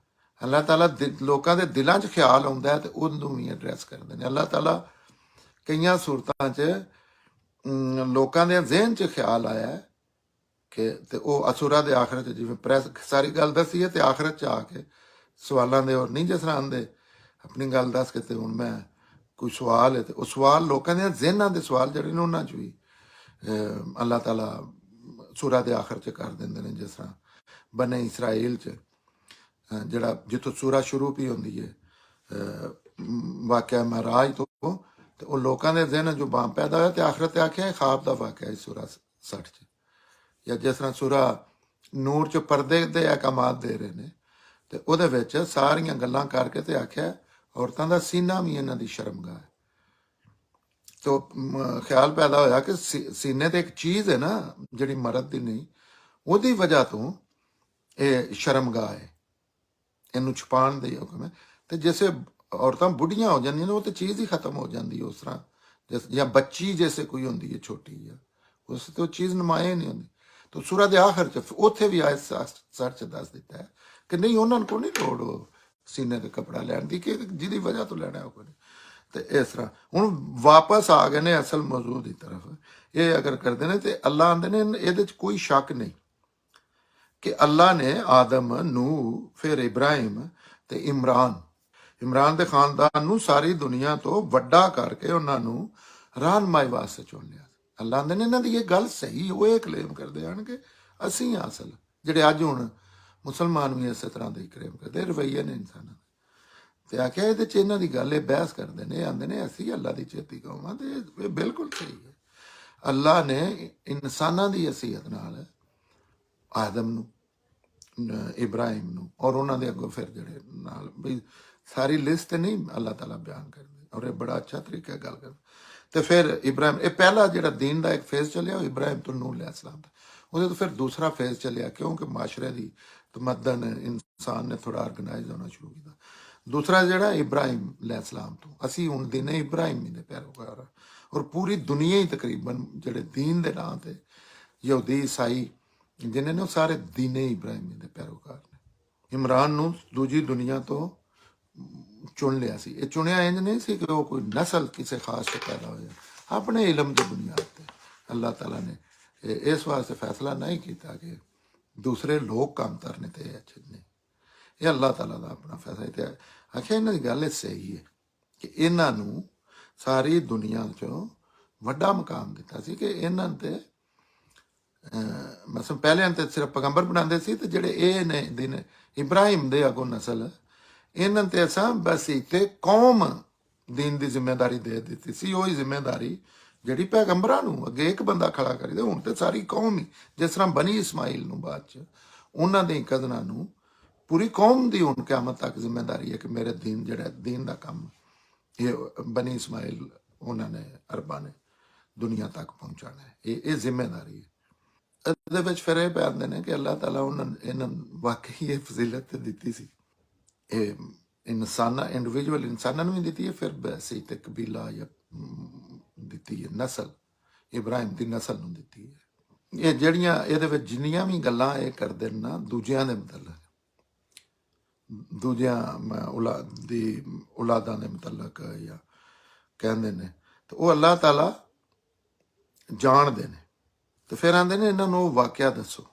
ਅੱਲਾਹ ਤਾਲਾ ਲੋਕਾਂ ਦੇ ਦਿਲਾਂ 'ਚ ਖਿਆਲ ਆਉਂਦਾ ਹੈ ਤੇ ਉਹਨੂੰ ਵੀ ਐਡਰੈਸ ਕਰਦੇ ਨੇ। ਅੱਲਾਹ ਤਾਲਾ ਕਈਆਂ ਸੂਰਤਾਂ 'ਚ ਲੋਕਾਂ ਦੇ ਜ਼ਿਹਨ 'ਚ ਖਿਆਲ ਆਇਆ ਕਿ, ਤੇ ਉਹ ਅਸੂਰਾ ਦੇ ਆਖਰਤ 'ਚ ਜਿਵੇਂ ਪ੍ਰੈਸ ਸਾਰੀ ਗੱਲ ਦੱਸੀ ਹੈ ਤੇ ਆਖਰਤ 'ਚ ਆ ਕੇ ਸਵਾਲਾਂ ਦੇ, ਔਰ ਨਹੀਂ ਜਿਸ ਤਰ੍ਹਾਂ ਆਂਦੇ ਆਪਣੀ ਗੱਲ ਦੱਸ ਕੇ ਤੇ ਹੁਣ ਮੈਂ ਕੋਈ ਸਵਾਲ ਹੈ ਤੇ ਉਹ ਸਵਾਲ ਲੋਕਾਂ ਦੇ ਜ਼ਿਹਨਾਂ ਦੇ ਸਵਾਲ ਜਿਹੜੇ ਨੇ ਉਹਨਾਂ 'ਚ ਵੀ ਅੱਲਾਹ ਤਾਲਾ ਸੂਰਾ ਦੇ ਆਖਰ 'ਚ ਕਰ ਦਿੰਦੇ ਨੇ। ਜਿਸ ਤਰ੍ਹਾਂ ਬਨੇ ਇਸਰਾਈਲ 'ਚ ਜਿਹੜਾ ਜਿੱਥੋਂ ਸੂਰਾ ਸ਼ੁਰੂ ਵੀ ਹੁੰਦੀ ਹੈ ਵਾਕਿਆ ਮਹਾਰਾਜ ਤੋਂ, ਤੇ ਉਹ ਲੋਕਾਂ ਦੇ ਜ਼ਿਹਨ ਜੋ ਬਾਂਹ ਪੈਦਾ ਹੋਇਆ ਤੇ ਆਖਰਤ ਤੇ ਆਖਿਆ ਖਾਬ ਦਾ ਵਾਕਿਆ ਸੂਰਾ 60 'ਚ। ਜਾਂ ਜਿਸ ਤਰ੍ਹਾਂ ਸੂਰਾ ਨੂਰ 'ਚ ਪਰਦੇ ਦੇ ਅਹਿਕਾਮਾਤ ਦੇ ਰਹੇ ਨੇ ਤੇ ਉਹਦੇ ਵਿੱਚ ਸਾਰੀਆਂ ਗੱਲਾਂ ਕਰਕੇ ਤੇ ਆਖਿਆ ਔਰਤਾਂ ਦਾ ਸੀਨਾ ਵੀ ਇਹਨਾਂ ਦੀ ਸ਼ਰਮਗਾਹ ਹੈ। ਤੋ ਖਿਆਲ ਪੈਦਾ ਹੋਇਆ ਕਿ ਸੀਨੇ ਤੇ ਇੱਕ ਚੀਜ਼ ਹੈ ਨਾ ਜਿਹੜੀ ਮਰਦ ਦੀ ਨਹੀਂ, ਉਹਦੀ ਵਜ੍ਹਾ ਤੋਂ ਇਹ ਸ਼ਰਮਗਾਹ ਹੈ, ਇਹਨੂੰ ਛੁਪਾਉਣ ਦੀ ਹੁਕਮ ਹੈ। ਤੇ ਜਿਸੇ ਔਰਤਾਂ ਬੁੱਢੀਆਂ ਹੋ ਜਾਂਦੀਆਂ ਨੇ ਉਹ ਤੇ ਚੀਜ਼ ਹੀ ਖਤਮ ਹੋ ਜਾਂਦੀ ਹੈ ਉਸ ਤਰ੍ਹਾਂ, ਜਾਂ ਬੱਚੀ ਜੈਸੇ ਕੋਈ ਹੁੰਦੀ ਹੈ ਛੋਟੀ, ਜਾਂ ਉਸ ਤੇ ਉਹ ਚੀਜ਼ ਨੁਮਾਇਆ ਨਹੀਂ ਹੁੰਦੀ। ਤਾਂ ਸੂਰਾ ਦੇ ਆਖਰ 'ਚ ਉੱਥੇ ਵੀ ਆਇਤ 60 'ਚ ਦੱਸ ਦਿੱਤਾ ਹੈ ਕਿ ਨਹੀਂ, ਉਹਨਾਂ ਕੋਲ ਨਹੀਂ ਲੋੜ ਉਹ ਸੀਨੇ ਤੇ ਕੱਪੜਾ ਲੈਣ ਦੀ, ਕਿ ਜਿਹਦੀ ਵਜ੍ਹਾ ਤੋਂ ਲੈਣਾ ਉਹ ਕੋਈ। ਤੇ ਇਸ ਤਰ੍ਹਾਂ ਹੁਣ ਵਾਪਸ ਆ ਗਏ ਨੇ ਅਸਲ ਮੌਜੂਦ ਦੀ ਤਰਫ। ਇਹ ਅਗਰ ਕਰਦੇ ਨੇ ਤੇ ਅੱਲਾ ਆਂਦੇ ਨੇ ਇਹਦੇ 'ਚ ਕੋਈ ਸ਼ੱਕ ਨਹੀਂ ਕਿ ਅੱਲਾ ਨੇ ਆਦਮ ਨੂੰ, ਫਿਰ ਇਬਰਾਹਿਮ ਤੇ ਇਮਰਾਨ ਦੇ ਖਾਨਦਾਨ ਨੂੰ ਸਾਰੀ ਦੁਨੀਆ ਤੋਂ ਵੱਡਾ ਕਰਕੇ ਉਹਨਾਂ ਨੂੰ ਰਹਿਨਮਾਈ ਵਾਸਤੇ ਚੁਣ ਲਿਆ। ਅੱਲਾ ਆਂਦੇ ਨੇ ਇਹਨਾਂ ਦੀ ਇਹ ਗੱਲ ਸਹੀ, ਉਹ ਇਹ ਕਲੇਮ ਕਰਦੇ ਹਨ ਕਿ ਅਸੀਂ ਅਸਲ ਜਿਹੜੇ ਅੱਜ ਹੁਣ ਮੁਸਲਮਾਨ ਵੀ ਇਸੇ ਤਰ੍ਹਾਂ ਦੇ ਕਲੇਮ ਕਰਦੇ, ਰਵੱਈਏ ਨੇ ਇਨਸਾਨਾਂ ਤੇ ਆਖਿਆ ਇਹਦੇ 'ਚ ਇਹਨਾਂ ਦੀ ਗੱਲ ਇਹ ਬਹਿਸ ਕਰਦੇ ਨੇ, ਆਂਦੇ ਨੇ ਅਸੀਂ ਅੱਲਾ ਦੀ ਚੇਤੀ ਕੌਮ ਆ, ਤੇ ਇਹ ਬਿਲਕੁਲ ਸਹੀ ਹੈ। ਅੱਲਾ ਨੇ ਇਨਸਾਨਾਂ ਦੀ ਹਸੀਅਤ ਨਾਲ ਆਦਮ ਨੂੰ, ਇਬਰਾਹਿਮ ਨੂੰ, ਔਰ ਉਹਨਾਂ ਦੇ ਅੱਗੋਂ ਫਿਰ ਜਿਹੜੇ ਨਾਲ, ਵੀ ਸਾਰੀ ਲਿਸਟ ਨਹੀਂ ਅੱਲਾਹ ਤਾਲਾ ਬਿਆਨ ਕਰਦੇ, ਔਰ ਇਹ ਬੜਾ ਅੱਛਾ ਤਰੀਕਾ ਗੱਲ ਕਰਦੇ। ਤੇ ਫਿਰ ਇਬਰਾਹਿਮ, ਇਹ ਪਹਿਲਾ ਜਿਹੜਾ ਦੀਨ ਦਾ ਇੱਕ ਫੇਜ਼ ਚੱਲਿਆ ਉਹ ਇਬਰਾਹਿਮ ਤੋਂ ਨੂਹ ਅਲੈਹਿਸਲਾਮ ਦਾ, ਉਹਦੇ ਤੋਂ ਫਿਰ ਦੂਸਰਾ ਫੇਜ਼ ਚੱਲਿਆ ਕਿਉਂਕਿ ਮਾਸ਼ਰੇ ਦੀ ਤਮੱਦਨ ਇਨਸਾਨ ਨੇ ਥੋੜਾ ਆਰਗੇਨਾਈਜ਼ ਹੋਣਾ ਸ਼ੁਰੂ ਕੀਤਾ। ਦੂਸਰਾ ਜਿਹੜਾ ਇਬਰਾਹਿਮ ਅਲੈਹਿਸਲਾਮ ਤੋਂ, ਅਸੀਂ ਹੁਣ ਦੀਨ ਇਬਰਾਹਿਮ ਦੇ ਪੈਰੋਕਾਰ, ਔਰ ਪੂਰੀ ਦੁਨੀਆ ਹੀ ਤਕਰੀਬਨ ਜਿਹੜੇ ਦੀਨ ਦੇ ਨਾਂ ਤੇ ਯਹੂਦੀ ਈਸਾਈ ਜਿਨ੍ਹਾਂ ਨੇ ਉਹ ਸਾਰੇ ਦੀਨ ਇਬਰਾਹਿਮ ਦੇ ਪੈਰੋਕਾਰ ਨੇ। ਇਮਰਾਨ ਨੂੰ ਦੂਜੀ ਦੁਨੀਆ ਤੋਂ ਚੁਣ ਲਿਆ ਸੀ। ਇਹ ਚੁਣਿਆ ਇੰਜ ਨਹੀਂ ਸੀ ਕਿ ਉਹ ਕੋਈ ਨਸਲ ਕਿਸੇ ਖਾਸ ਤੋਂ ਪੈਦਾ ਹੋਇਆ, ਆਪਣੇ ਇਲਮ ਦੀ ਬੁਨਿਆਦ ਤੇ ਅੱਲਾਹ ਤਾਲਾ ਨੇ ਇਸ ਵਾਸਤੇ ਫੈਸਲਾ ਨਹੀਂ ਕੀਤਾ ਕਿ ਦੂਸਰੇ ਲੋਕ ਕੰਮ ਕਰਨੇ ਤੇ ਅੱਛੇ ਨਹੀਂ। ਇਹ ਅੱਲਾਹ ਤਾਲਾ ਦਾ ਆਪਣਾ ਫੈਸਲਾ ਤੇ ਆਖਿਆ ਇਹਨਾਂ ਦੀ ਗੱਲ ਸਹੀ ਹੈ ਕਿ ਇਹਨਾਂ ਨੂੰ ਸਾਰੀ ਦੁਨੀਆ 'ਚੋਂ ਵੱਡਾ ਮੁਕਾਮ ਦਿੱਤਾ ਸੀ ਕਿ ਇਹਨਾਂ ਤੇ ਮਸਲ ਪਹਿਲੇ ਤੇ ਸਿਰਫ ਪੈਗੰਬਰ ਬਣਾਉਂਦੇ ਸੀ, ਤੇ ਜਿਹੜੇ ਇਹ ਨੇ ਦਿਨ ਇਬਰਾਹਿਮ ਦੇ ਅੱਗੋਂ ਨਸਲ, ਇਹਨਾਂ ਤੇ ਅਸਾਂ ਬਸ ਇੱਥੇ ਕੌਮ ਦੀਨ ਦੀ ਜ਼ਿੰਮੇਵਾਰੀ ਦੇ ਦਿੱਤੀ ਸੀ। ਉਹੀ ਜ਼ਿੰਮੇਵਾਰੀ ਜਿਹੜੀ ਪੈਗੰਬਰਾਂ ਨੂੰ ਅੱਗੇ ਇੱਕ ਬੰਦਾ ਖੜਾ ਕਰੀਦਾ, ਹੁਣ ਤੇ ਸਾਰੀ ਕੌਮ ਹੀ, ਜਿਸ ਤਰ੍ਹਾਂ ਬਨੀ ਇਸਮਾਈਲ ਨੂੰ ਬਾਅਦ 'ਚ ਉਹਨਾਂ ਦੇ ਕਜ਼ਨਾਂ ਨੂੰ ਪੂਰੀ ਕੌਮ ਦੀ ਹੁਣ ਕਿਆਮਤ ਤੱਕ ਜ਼ਿੰਮੇਵਾਰੀ ਹੈ ਕਿ ਮੇਰੇ ਦੀਨ ਜਿਹੜਾ ਦੀਨ ਦਾ ਕੰਮ ਇਹ ਬਨੀ ਇਸਮਾਈਲ ਉਹਨਾਂ ਨੇ ਅਰਬਾਂ ਨੇ ਦੁਨੀਆ ਤੱਕ ਪਹੁੰਚਾਉਣਾ ਹੈ। ਇਹ ਜ਼ਿੰਮੇਵਾਰੀ ਹੈ। ਇਹਦੇ ਵਿੱਚ ਫਿਰ ਇਹ ਪੈਂਦੇ ਨੇ ਕਿ ਅੱਲਾਹ ਤਾਲਾ ਇਹਨਾਂ ਵਾਕਈ ਇਹ ਫਜ਼ੀਲਤ ਦਿੱਤੀ ਸੀ, ਇਹ ਇਨਸਾਨਾਂ ਇੰਡੀਵਿਜੂਅਲ ਇਨਸਾਨਾਂ ਨੂੰ ਵੀ ਦਿੱਤੀ ਹੈ, ਫਿਰ ਵੈਸੇ ਤੇ ਕਬੀਲਾ ਜਾਂ ਦਿੱਤੀ ਹੈ, ਨਸਲ ਇਬਰਾਹਿਮ ਦੀ ਨਸਲ ਨੂੰ ਦਿੱਤੀ ਹੈ। ਇਹ ਜਿਹੜੀਆਂ ਇਹਦੇ ਵਿੱਚ ਜਿੰਨੀਆਂ ਵੀ ਗੱਲਾਂ ਇਹ ਕਰਦੇ ਨੇ ਨਾ ਦੂਜਿਆਂ ਦੇ ਮੁਤਲਕ, ਦੂਜਿਆਂ ਔਲਾਦਾਂ ਦੇ ਮੁਤਲਕ, ਜਾਂ ਕਹਿੰਦੇ ਨੇ ਤੇ ਉਹ ਅੱਲਾਹ ਤਾਲਾ ਜਾਣਦੇ ਨੇ। ਤੇ ਫਿਰ ਆਂਦੇ ਨੇ ਇਹਨਾਂ ਨੂੰ ਉਹ ਵਾਕਿਆ ਦੱਸੋ।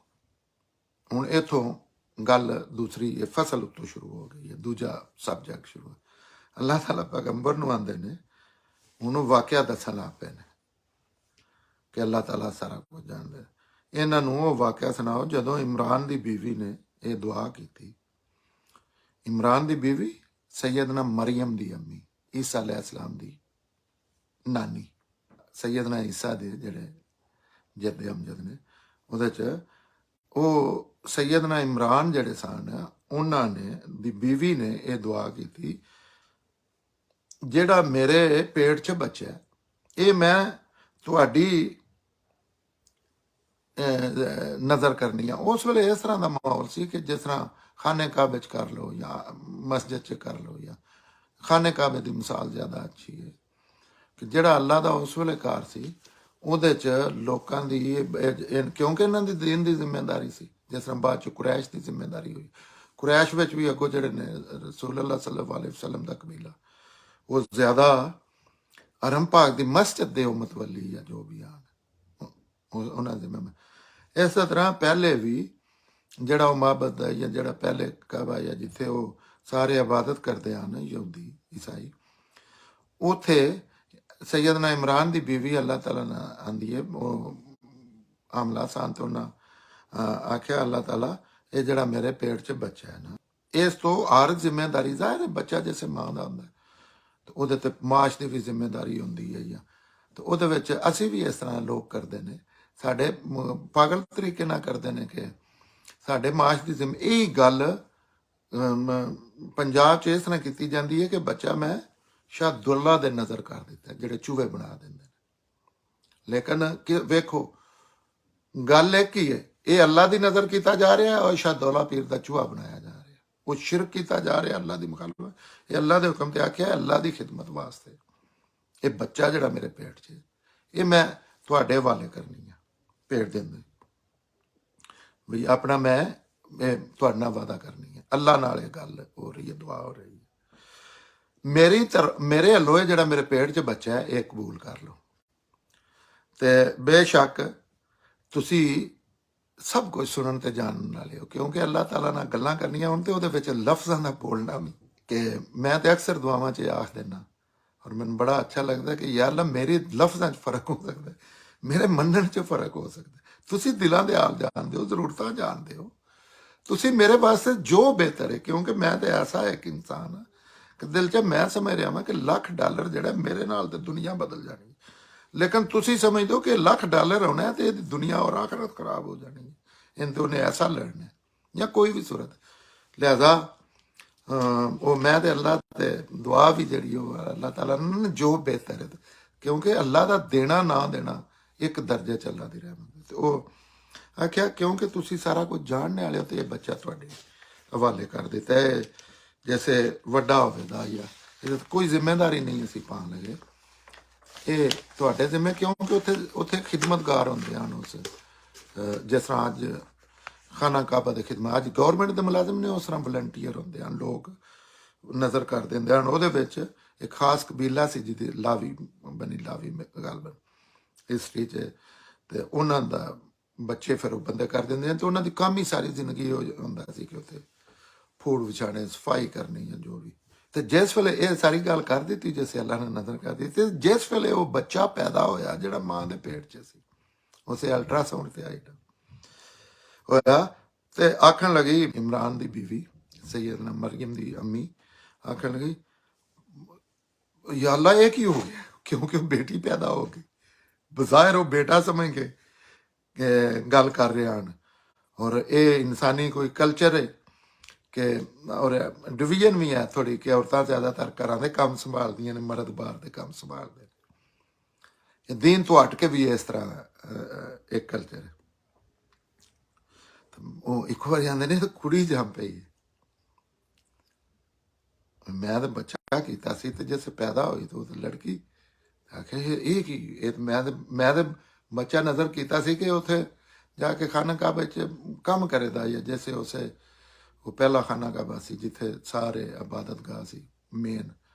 ਹੁਣ ਇਥੋਂ ਗੱਲ ਦੂਸਰੀ ਇਹ ਫਸਲ ਉੱਤੋਂ ਸ਼ੁਰੂ ਹੋ ਗਈ ਹੈ, ਦੂਜਾ ਸਬਜੈਕਟ ਸ਼ੁਰੂ। ਅੱਲਾਹ ਤਾਲਾ ਪੈਗੰਬਰ ਨੂੰ ਆਂਦੇ ਨੇ, ਉਹਨੂੰ ਵਾਕਿਆ ਦੱਸਣ ਲੱਗ ਪਏ ਨੇ ਕਿ ਅੱਲਾਹ ਤਾਲਾ ਸਾਰਾ ਕੁਝ ਜਾਣਦਾ। ਇਹਨਾਂ ਨੂੰ ਉਹ ਵਾਕਿਆ ਸੁਣਾਓ ਜਦੋਂ ਇਮਰਾਨ ਦੀ ਬੀਵੀ ਨੇ ਇਹ ਦੁਆ ਕੀਤੀ। ਇਮਰਾਨ ਦੀ ਬੀਵੀ ਸੈਯਦਨਾ ਮਰੀਮ ਦੀ ਅੰਮੀ, ਈਸਾ अलैहिस्सलाम ਦੀ ਨਾਨੀ, ਸੈਯਦਨਾ ਈਸਾ ਦੇ ਜਿਹੜੇ ਜੱਦ ਅਮਜਦ ਨੇ, ਉਹਦੇ 'ਚ ਉਹ ਸੈਯਦਨਾ ਇਮਰਾਨ ਜਿਹੜੇ ਸਨ ਉਹਨਾਂ ਨੇ ਦੀ ਬੀਵੀ ਨੇ ਇਹ ਦੁਆ ਕੀਤੀ, ਜਿਹੜਾ ਮੇਰੇ ਪੇਟ 'ਚ ਬੱਚਾ ਇਹ ਮੈਂ ਤੁਹਾਡੀ ਨਜ਼ਰ ਕਰਨੀ ਆ। ਉਸ ਵੇਲੇ ਇਸ ਤਰ੍ਹਾਂ ਦਾ ਮਾਹੌਲ ਸੀ ਕਿ ਜਿਸ ਤਰ੍ਹਾਂ ਖਾਨੇ ਕਾਬੇ 'ਚ ਕਰ ਲਓ ਜਾਂ ਮਸਜਿਦ 'ਚ ਕਰ ਲਓ, ਜਾਂ ਖਾਨੇ ਕਾਬੇ ਦੀ ਮਿਸਾਲ ਜ਼ਿਆਦਾ ਅੱਛੀ ਹੈ ਕਿ ਜਿਹੜਾ ਅੱਲਾ ਦਾ ਉਸ ਵੇਲੇ ਘਰ ਸੀ ਉਹਦੇ 'ਚ ਲੋਕਾਂ ਦੀ ਕਿਉਂਕਿ ਇਹਨਾਂ ਦੀ ਦੀਨ ਦੀ ਜ਼ਿੰਮੇਵਾਰੀ ਸੀ, ਜਿਸ ਤਰ੍ਹਾਂ ਬਾਅਦ 'ਚ ਕੁਰੈਸ਼ ਦੀ ਜ਼ਿੰਮੇਵਾਰੀ ਹੋਈ। ਕੁਰੈਸ਼ ਵਿੱਚ ਵੀ ਅੱਗੋਂ ਜਿਹੜੇ ਨੇ ਰਸੂਲ ਅੱਲਾਹ ਸੱਲੱਲਾਹੁ ਅਲੈਹਿ ਵਸੱਲਮ ਦਾ ਕਬੀਲਾ, ਉਹ ਜ਼ਿਆਦਾ ਹਰਮ ਪਾਕ ਦੀ ਮਸਜਿਦ ਦੇ ਉਹ ਮਤਵਲੀ ਜਾਂ ਜੋ ਵੀ ਆਨ ਉਹਨਾਂ ਦੇ ਮੈਂ ਇਸੇ ਤਰ੍ਹਾਂ ਪਹਿਲੇ ਵੀ ਜਿਹੜਾ ਉਹ ਮਾਬਦ ਹੈ ਜਾਂ ਜਿਹੜਾ ਪਹਿਲੇ ਕਾਬਾ ਜਾਂ ਜਿੱਥੇ ਉਹ ਸਾਰੇ ਇਬਾਦਤ ਕਰਦੇ ਹਨ ਯਹੂਦੀ ਈਸਾਈ, ਉੱਥੇ ਸੈਯਦਨਾ ਇਮਰਾਨ ਦੀ ਬੀਵੀ ਅੱਲਾਹ ਤਾਲਾ ਨਾਲ ਆਂਦੀ ਹੈ, ਉਹ ਆਮਲਾ ਸਾਨ ਤੇ ਉਹਨਾਂ ਆਖਿਆ ਅੱਲਾਹ ਤਾਲਾ ਇਹ ਜਿਹੜਾ ਮੇਰੇ ਪੇਟ 'ਚ ਬੱਚਾ ਹੈ ਨਾ, ਇਸ ਤੋਂ ਹਰ ਜ਼ਿੰਮੇਦਾਰੀ ਜ਼ਾਹਿਰ ਹੈ, ਬੱਚਾ ਜਿਸੇ ਮਾਂ ਦਾ ਹੁੰਦਾ ਤੇ ਉਹਦੇ ਤੇ ਮਾਸ਼ ਦੀ ਵੀ ਜ਼ਿੰਮੇਦਾਰੀ ਹੁੰਦੀ ਹੈ ਜਾਂ ਤੇ ਉਹਦੇ ਵਿੱਚ ਅਸੀਂ ਵੀ ਇਸ ਤਰ੍ਹਾਂ ਲੋਕ ਕਰਦੇ ਨੇ, ਸਾਡੇ ਪਾਗਲ ਤਰੀਕੇ ਨਾਲ ਕਰਦੇ ਨੇ ਕਿ ਸਾਡੇ ਮਾਸ਼ ਦੀ ਇਹ ਗੱਲ ਪੰਜਾਬ 'ਚ ਇਸ ਤਰ੍ਹਾਂ ਕੀਤੀ ਜਾਂਦੀ ਹੈ ਕਿ ਬੱਚਾ ਮੈਂ ਸ਼ਾਹਦੁੱਲਾ ਦੇ ਨਜ਼ਰ ਕਰ ਦਿੱਤਾ, ਜਿਹੜੇ ਚੂਹੇ ਬਣਾ ਦਿੰਦੇ ਨੇ। ਲੇਕਿਨ ਵੇਖੋ ਗੱਲ ਇੱਕ ਹੀ ਹੈ, ਇਹ ਅੱਲਾ ਦੀ ਨਜ਼ਰ ਕੀਤਾ ਜਾ ਰਿਹਾ ਔਰ ਸ਼ਾਹਦੁੱਲਾ ਪੀਰ ਦਾ ਚੂਹਾ ਬਣਾਇਆ ਜਾ ਰਿਹਾ, ਉਹ ਸ਼ਿਰਕ ਕੀਤਾ ਜਾ ਰਿਹਾ ਅੱਲਾ ਦੀ ਮੁਖਾਲਫਤ। ਇਹ ਅੱਲਾ ਦੇ ਹੁਕਮ ਤੇ ਆਖਿਆ ਅੱਲਾ ਦੀ ਖਿਦਮਤ ਵਾਸਤੇ ਇਹ ਬੱਚਾ ਜਿਹੜਾ ਮੇਰੇ ਪੇਟ 'ਚ ਇਹ ਮੈਂ ਤੁਹਾਡੇ ਹਵਾਲੇ ਕਰਨੀ ਆ, ਭੇਟ ਦਿੰਦੇ ਵੀ ਆਪਣਾ ਮੈਂ ਤੁਹਾਡੇ ਨਾਲ ਵਾਦਾ ਕਰਨੀ ਹੈ। ਅੱਲਾ ਨਾਲ ਇਹ ਗੱਲ ਹੋ ਰਹੀ ਹੈ, ਦੁਆ ਹੋ ਰਹੀ ਹੈ ਮੇਰੇ ਵੱਲੋਂ ਜਿਹੜਾ ਮੇਰੇ ਪੇਟ 'ਚ ਬੱਚਾ ਹੈ ਇਹ ਕਬੂਲ ਕਰ ਲਓ। ਤੇ ਬੇਸ਼ੱਕ ਤੁਸੀਂ ਸਭ ਕੁਝ ਸੁਣਨ ਤੇ ਜਾਣਨ ਵਾਲੇ ਹੋ, ਕਿਉਂਕਿ ਅੱਲਾਹ ਤਾਲਾ ਨਾਲ ਗੱਲਾਂ ਕਰਨੀਆਂ ਹੋਣ ਤੇ ਉਹਦੇ ਵਿੱਚ ਲਫ਼ਜ਼ਾਂ ਦਾ ਬੋਲਣਾ ਵੀ ਕਿ ਮੈਂ ਤੇ ਅਕਸਰ ਦੁਆਵਾਂ 'ਚ ਆਖ ਦਿੰਦਾ ਔਰ ਮੈਨੂੰ ਬੜਾ ਅੱਛਾ ਲੱਗਦਾ ਕਿ ਯਾਰ ਅੱਲਾ ਮੇਰੇ ਲਫ਼ਜ਼ਾਂ 'ਚ ਫਰਕ ਹੋ ਸਕਦਾ, ਮੇਰੇ ਮੰਨਣ 'ਚ ਫਰਕ ਹੋ ਸਕਦਾ। ਤੁਸੀਂ ਦਿਲਾਂ ਦੇ ਹਾਲ ਜਾਣਦੇ ਹੋ, ਜ਼ਰੂਰਤਾਂ ਜਾਣਦੇ ਹੋ, ਤੁਸੀਂ ਮੇਰੇ ਵਾਸਤੇ ਜੋ ਬਿਹਤਰ ਹੈ, ਕਿਉਂਕਿ ਮੈਂ ਤੇ ਐਸਾ ਇੱਕ ਇਨਸਾਨ ਹਾਂ ਕਿ ਦਿਲ 'ਚ ਮੈਂ ਸਮਝ ਰਿਹਾ ਵਾਂ ਕਿ $1,00,000 ਜਿਹੜਾ ਮੇਰੇ ਨਾਲ ਤੇ ਦੁਨੀਆ ਬਦਲ ਜਾਣੀ, ਲੇਕਿਨ ਤੁਸੀਂ ਸਮਝਦੇ ਹੋ ਕਿ $1,00,000 ਹੋਣਾ ਤੇ ਇਹਦੀ ਦੁਨੀਆ ਔਰ ਆਖਰਤ ਖਰਾਬ ਹੋ ਜਾਣੀ, ਇਹਨਾਂ ਤੇ ਉਹਨੇ ਐਸਾ ਲੜਨਾ ਜਾਂ ਕੋਈ ਵੀ ਸੂਰਤ। ਲਿਹਾਜ਼ਾ ਉਹ ਮੈਂ ਤੇ ਅੱਲਾ ਤੇ ਦੁਆ ਵੀ ਜਿਹੜੀ ਉਹ ਅੱਲਾਹ ਤਾਲਾ ਨੇ ਜੋ ਬਿਹਤਰ ਹੈ, ਕਿਉਂਕਿ ਅੱਲਾ ਦਾ ਦੇਣਾ ਨਾ ਦੇਣਾ ਇੱਕ ਦਰਜੇ 'ਚ ਅੱਲਾ ਦੀ ਰਹਿਮਤ। ਤੇ ਉਹ ਆਖਿਆ ਕਿਉਂਕਿ ਤੁਸੀਂ ਸਾਰਾ ਕੁਝ ਜਾਣਨੇ ਵਾਲੇ ਹੋ ਤੇ ਇਹ ਬੱਚਾ ਤੁਹਾਡੇ ਹਵਾਲੇ ਕਰ ਦਿੱਤਾ ਹੈ, ਜੈਸੇ ਵੱਡਾ ਹੋਵੇਗਾ ਜਾਂ ਇਹਦੇ ਕੋਈ ਜ਼ਿੰਮੇਵਾਰੀ ਨਹੀਂ ਅਸੀਂ ਪਾਉਣ ਲੱਗੇ, ਇਹ ਤੁਹਾਡੇ ਜ਼ਿੰਮੇ, ਕਿਉਂਕਿ ਉੱਥੇ ਖਿਦਮਤਗਾਰ ਹੁੰਦੇ ਹਨ ਉਸ ਜਿਸ ਤਰ੍ਹਾਂ ਅੱਜ ਖਾਨਾ ਕਾਬਾ ਦੇ ਖਿਦਮਤ ਅੱਜ ਗੌਰਮੈਂਟ ਦੇ ਮੁਲਾਜ਼ਮ ਨੇ, ਉਸ ਤਰ੍ਹਾਂ ਵਲੰਟੀਅਰ ਹੁੰਦੇ ਹਨ, ਲੋਕ ਨਜ਼ਰ ਕਰ ਦਿੰਦੇ ਹਨ। ਉਹਦੇ ਵਿੱਚ ਇੱਕ ਖਾਸ ਕਬੀਲਾ ਸੀ ਜਿਹਦੀ ਲਾਵੀ ਬਣੀ ਲਾਵੀ ਗਲਬਨ ਹਿਸਟਰੀ 'ਚ, ਤੇ ਉਹਨਾਂ ਦਾ ਬੱਚੇ ਫਿਰ ਉਹ ਬੰਦੇ ਕਰ ਦਿੰਦੇ ਹਨ ਤੇ ਉਹਨਾਂ ਦੀ ਕੰਮ ਹੀ ਸਾਰੀ ਜ਼ਿੰਦਗੀ ਹੁੰਦਾ ਸੀ ਕਿ ਉੱਥੇ ਫੂਡ ਵਿਛਾਣੇ, ਸਫਾਈ ਕਰਨੀ ਜਾਂ ਜੋ ਵੀ। ਤੇ ਜਿਸ ਵੇਲੇ ਇਹ ਸਾਰੀ ਗੱਲ ਕਰ ਦਿੱਤੀ ਜਿਸ ਅੱਲਾ ਨੇ ਨਜ਼ਰ ਕਰ ਦਿੱਤੀ, ਤੇ ਜਿਸ ਵੇਲੇ ਉਹ ਬੱਚਾ ਪੈਦਾ ਹੋਇਆ ਜਿਹੜਾ ਮਾਂ ਦੇ ਪੇਟ 'ਚ ਸੀ, ਉਸੇ ਅਲਟਰਾਸਾਊਂਡ ਤੇ ਆਈ ਹੋਇਆ ਤੇ ਆਖਣ ਲੱਗੀ ਇਮਰਾਨ ਦੀ ਬੀਵੀ ਸੈਯਦਨਾ ਮਰੀਮ ਦੀ ਅੰਮੀ ਆਖਣ ਲੱਗੀ ਯਾ ਅੱਲਾ ਇਹ ਕੀ ਹੋ ਗਿਆ, ਕਿਉਂਕਿ ਉਹ ਬੇਟੀ ਪੈਦਾ ਹੋ ਗਈ, ਬਜ਼ਾਹਿਰ ਉਹ ਬੇਟਾ ਸਮਝ ਕੇ ਗੱਲ ਕਰ ਰਹੇ ਹਨ। ਔਰ ਇਹ ਇਨਸਾਨੀ ਕੋਈ ਕਲਚਰ ਹੈ ਕਿ ਔਰ ਡਿਵੀਜ਼ਨ ਵੀ ਹੈ ਥੋੜੀ ਕਿ ਔਰਤਾਂ ਜ਼ਿਆਦਾਤਰ ਘਰਾਂ ਦੇ ਕੰਮ ਸੰਭਾਲਦੀਆਂ ਨੇ, ਮਰਦ ਬਾਹਰ ਦੇ ਕੰਮ ਸੰਭਾਲਦੇ ਨੇ। ਇਹ ਦੀਨ ਤੋਂ ਹਟ ਕੇ ਵੀ ਇਸ ਤਰ੍ਹਾਂ ਇੱਕ ਕਲਚਰ ਹੈ। ਉਹ ਇੱਕ ਵਾਰ ਜਾਂਦੇ ਨੇ ਤਾਂ ਕੁੜੀ ਜੰਮ ਪਈ, ਮੈਂ ਤਾਂ ਬੱਚਾ ਕੀਤਾ ਸੀ ਤੇ ਜਿਸ ਪੈਦਾ ਹੋਈ ਤਾਂ ਉਹ ਲੜਕੀ ਆਖਿਆ ਇਹ ਕੀ, ਇਹ ਮੈਂ ਤਾਂ ਬੱਚਾ ਨਜ਼ਰ ਕੀਤਾ ਸੀ ਕਿ ਉੱਥੇ ਜਾ ਕੇ ਖਾਨਾ ਕਾਬੇ 'ਚ ਕੰਮ ਕਰੇਦਾ ਜਾਂ ਜੈਸੇ ਉਸੇ ਉਹ ਪਹਿਲਾ ਖਾਨਾ ਕਾਬਾ ਸੀ ਜਿੱਥੇ ਸਾਰੇ ਇਬਾਦਤ ਗਾਹ ਸੀ ਮੇਨ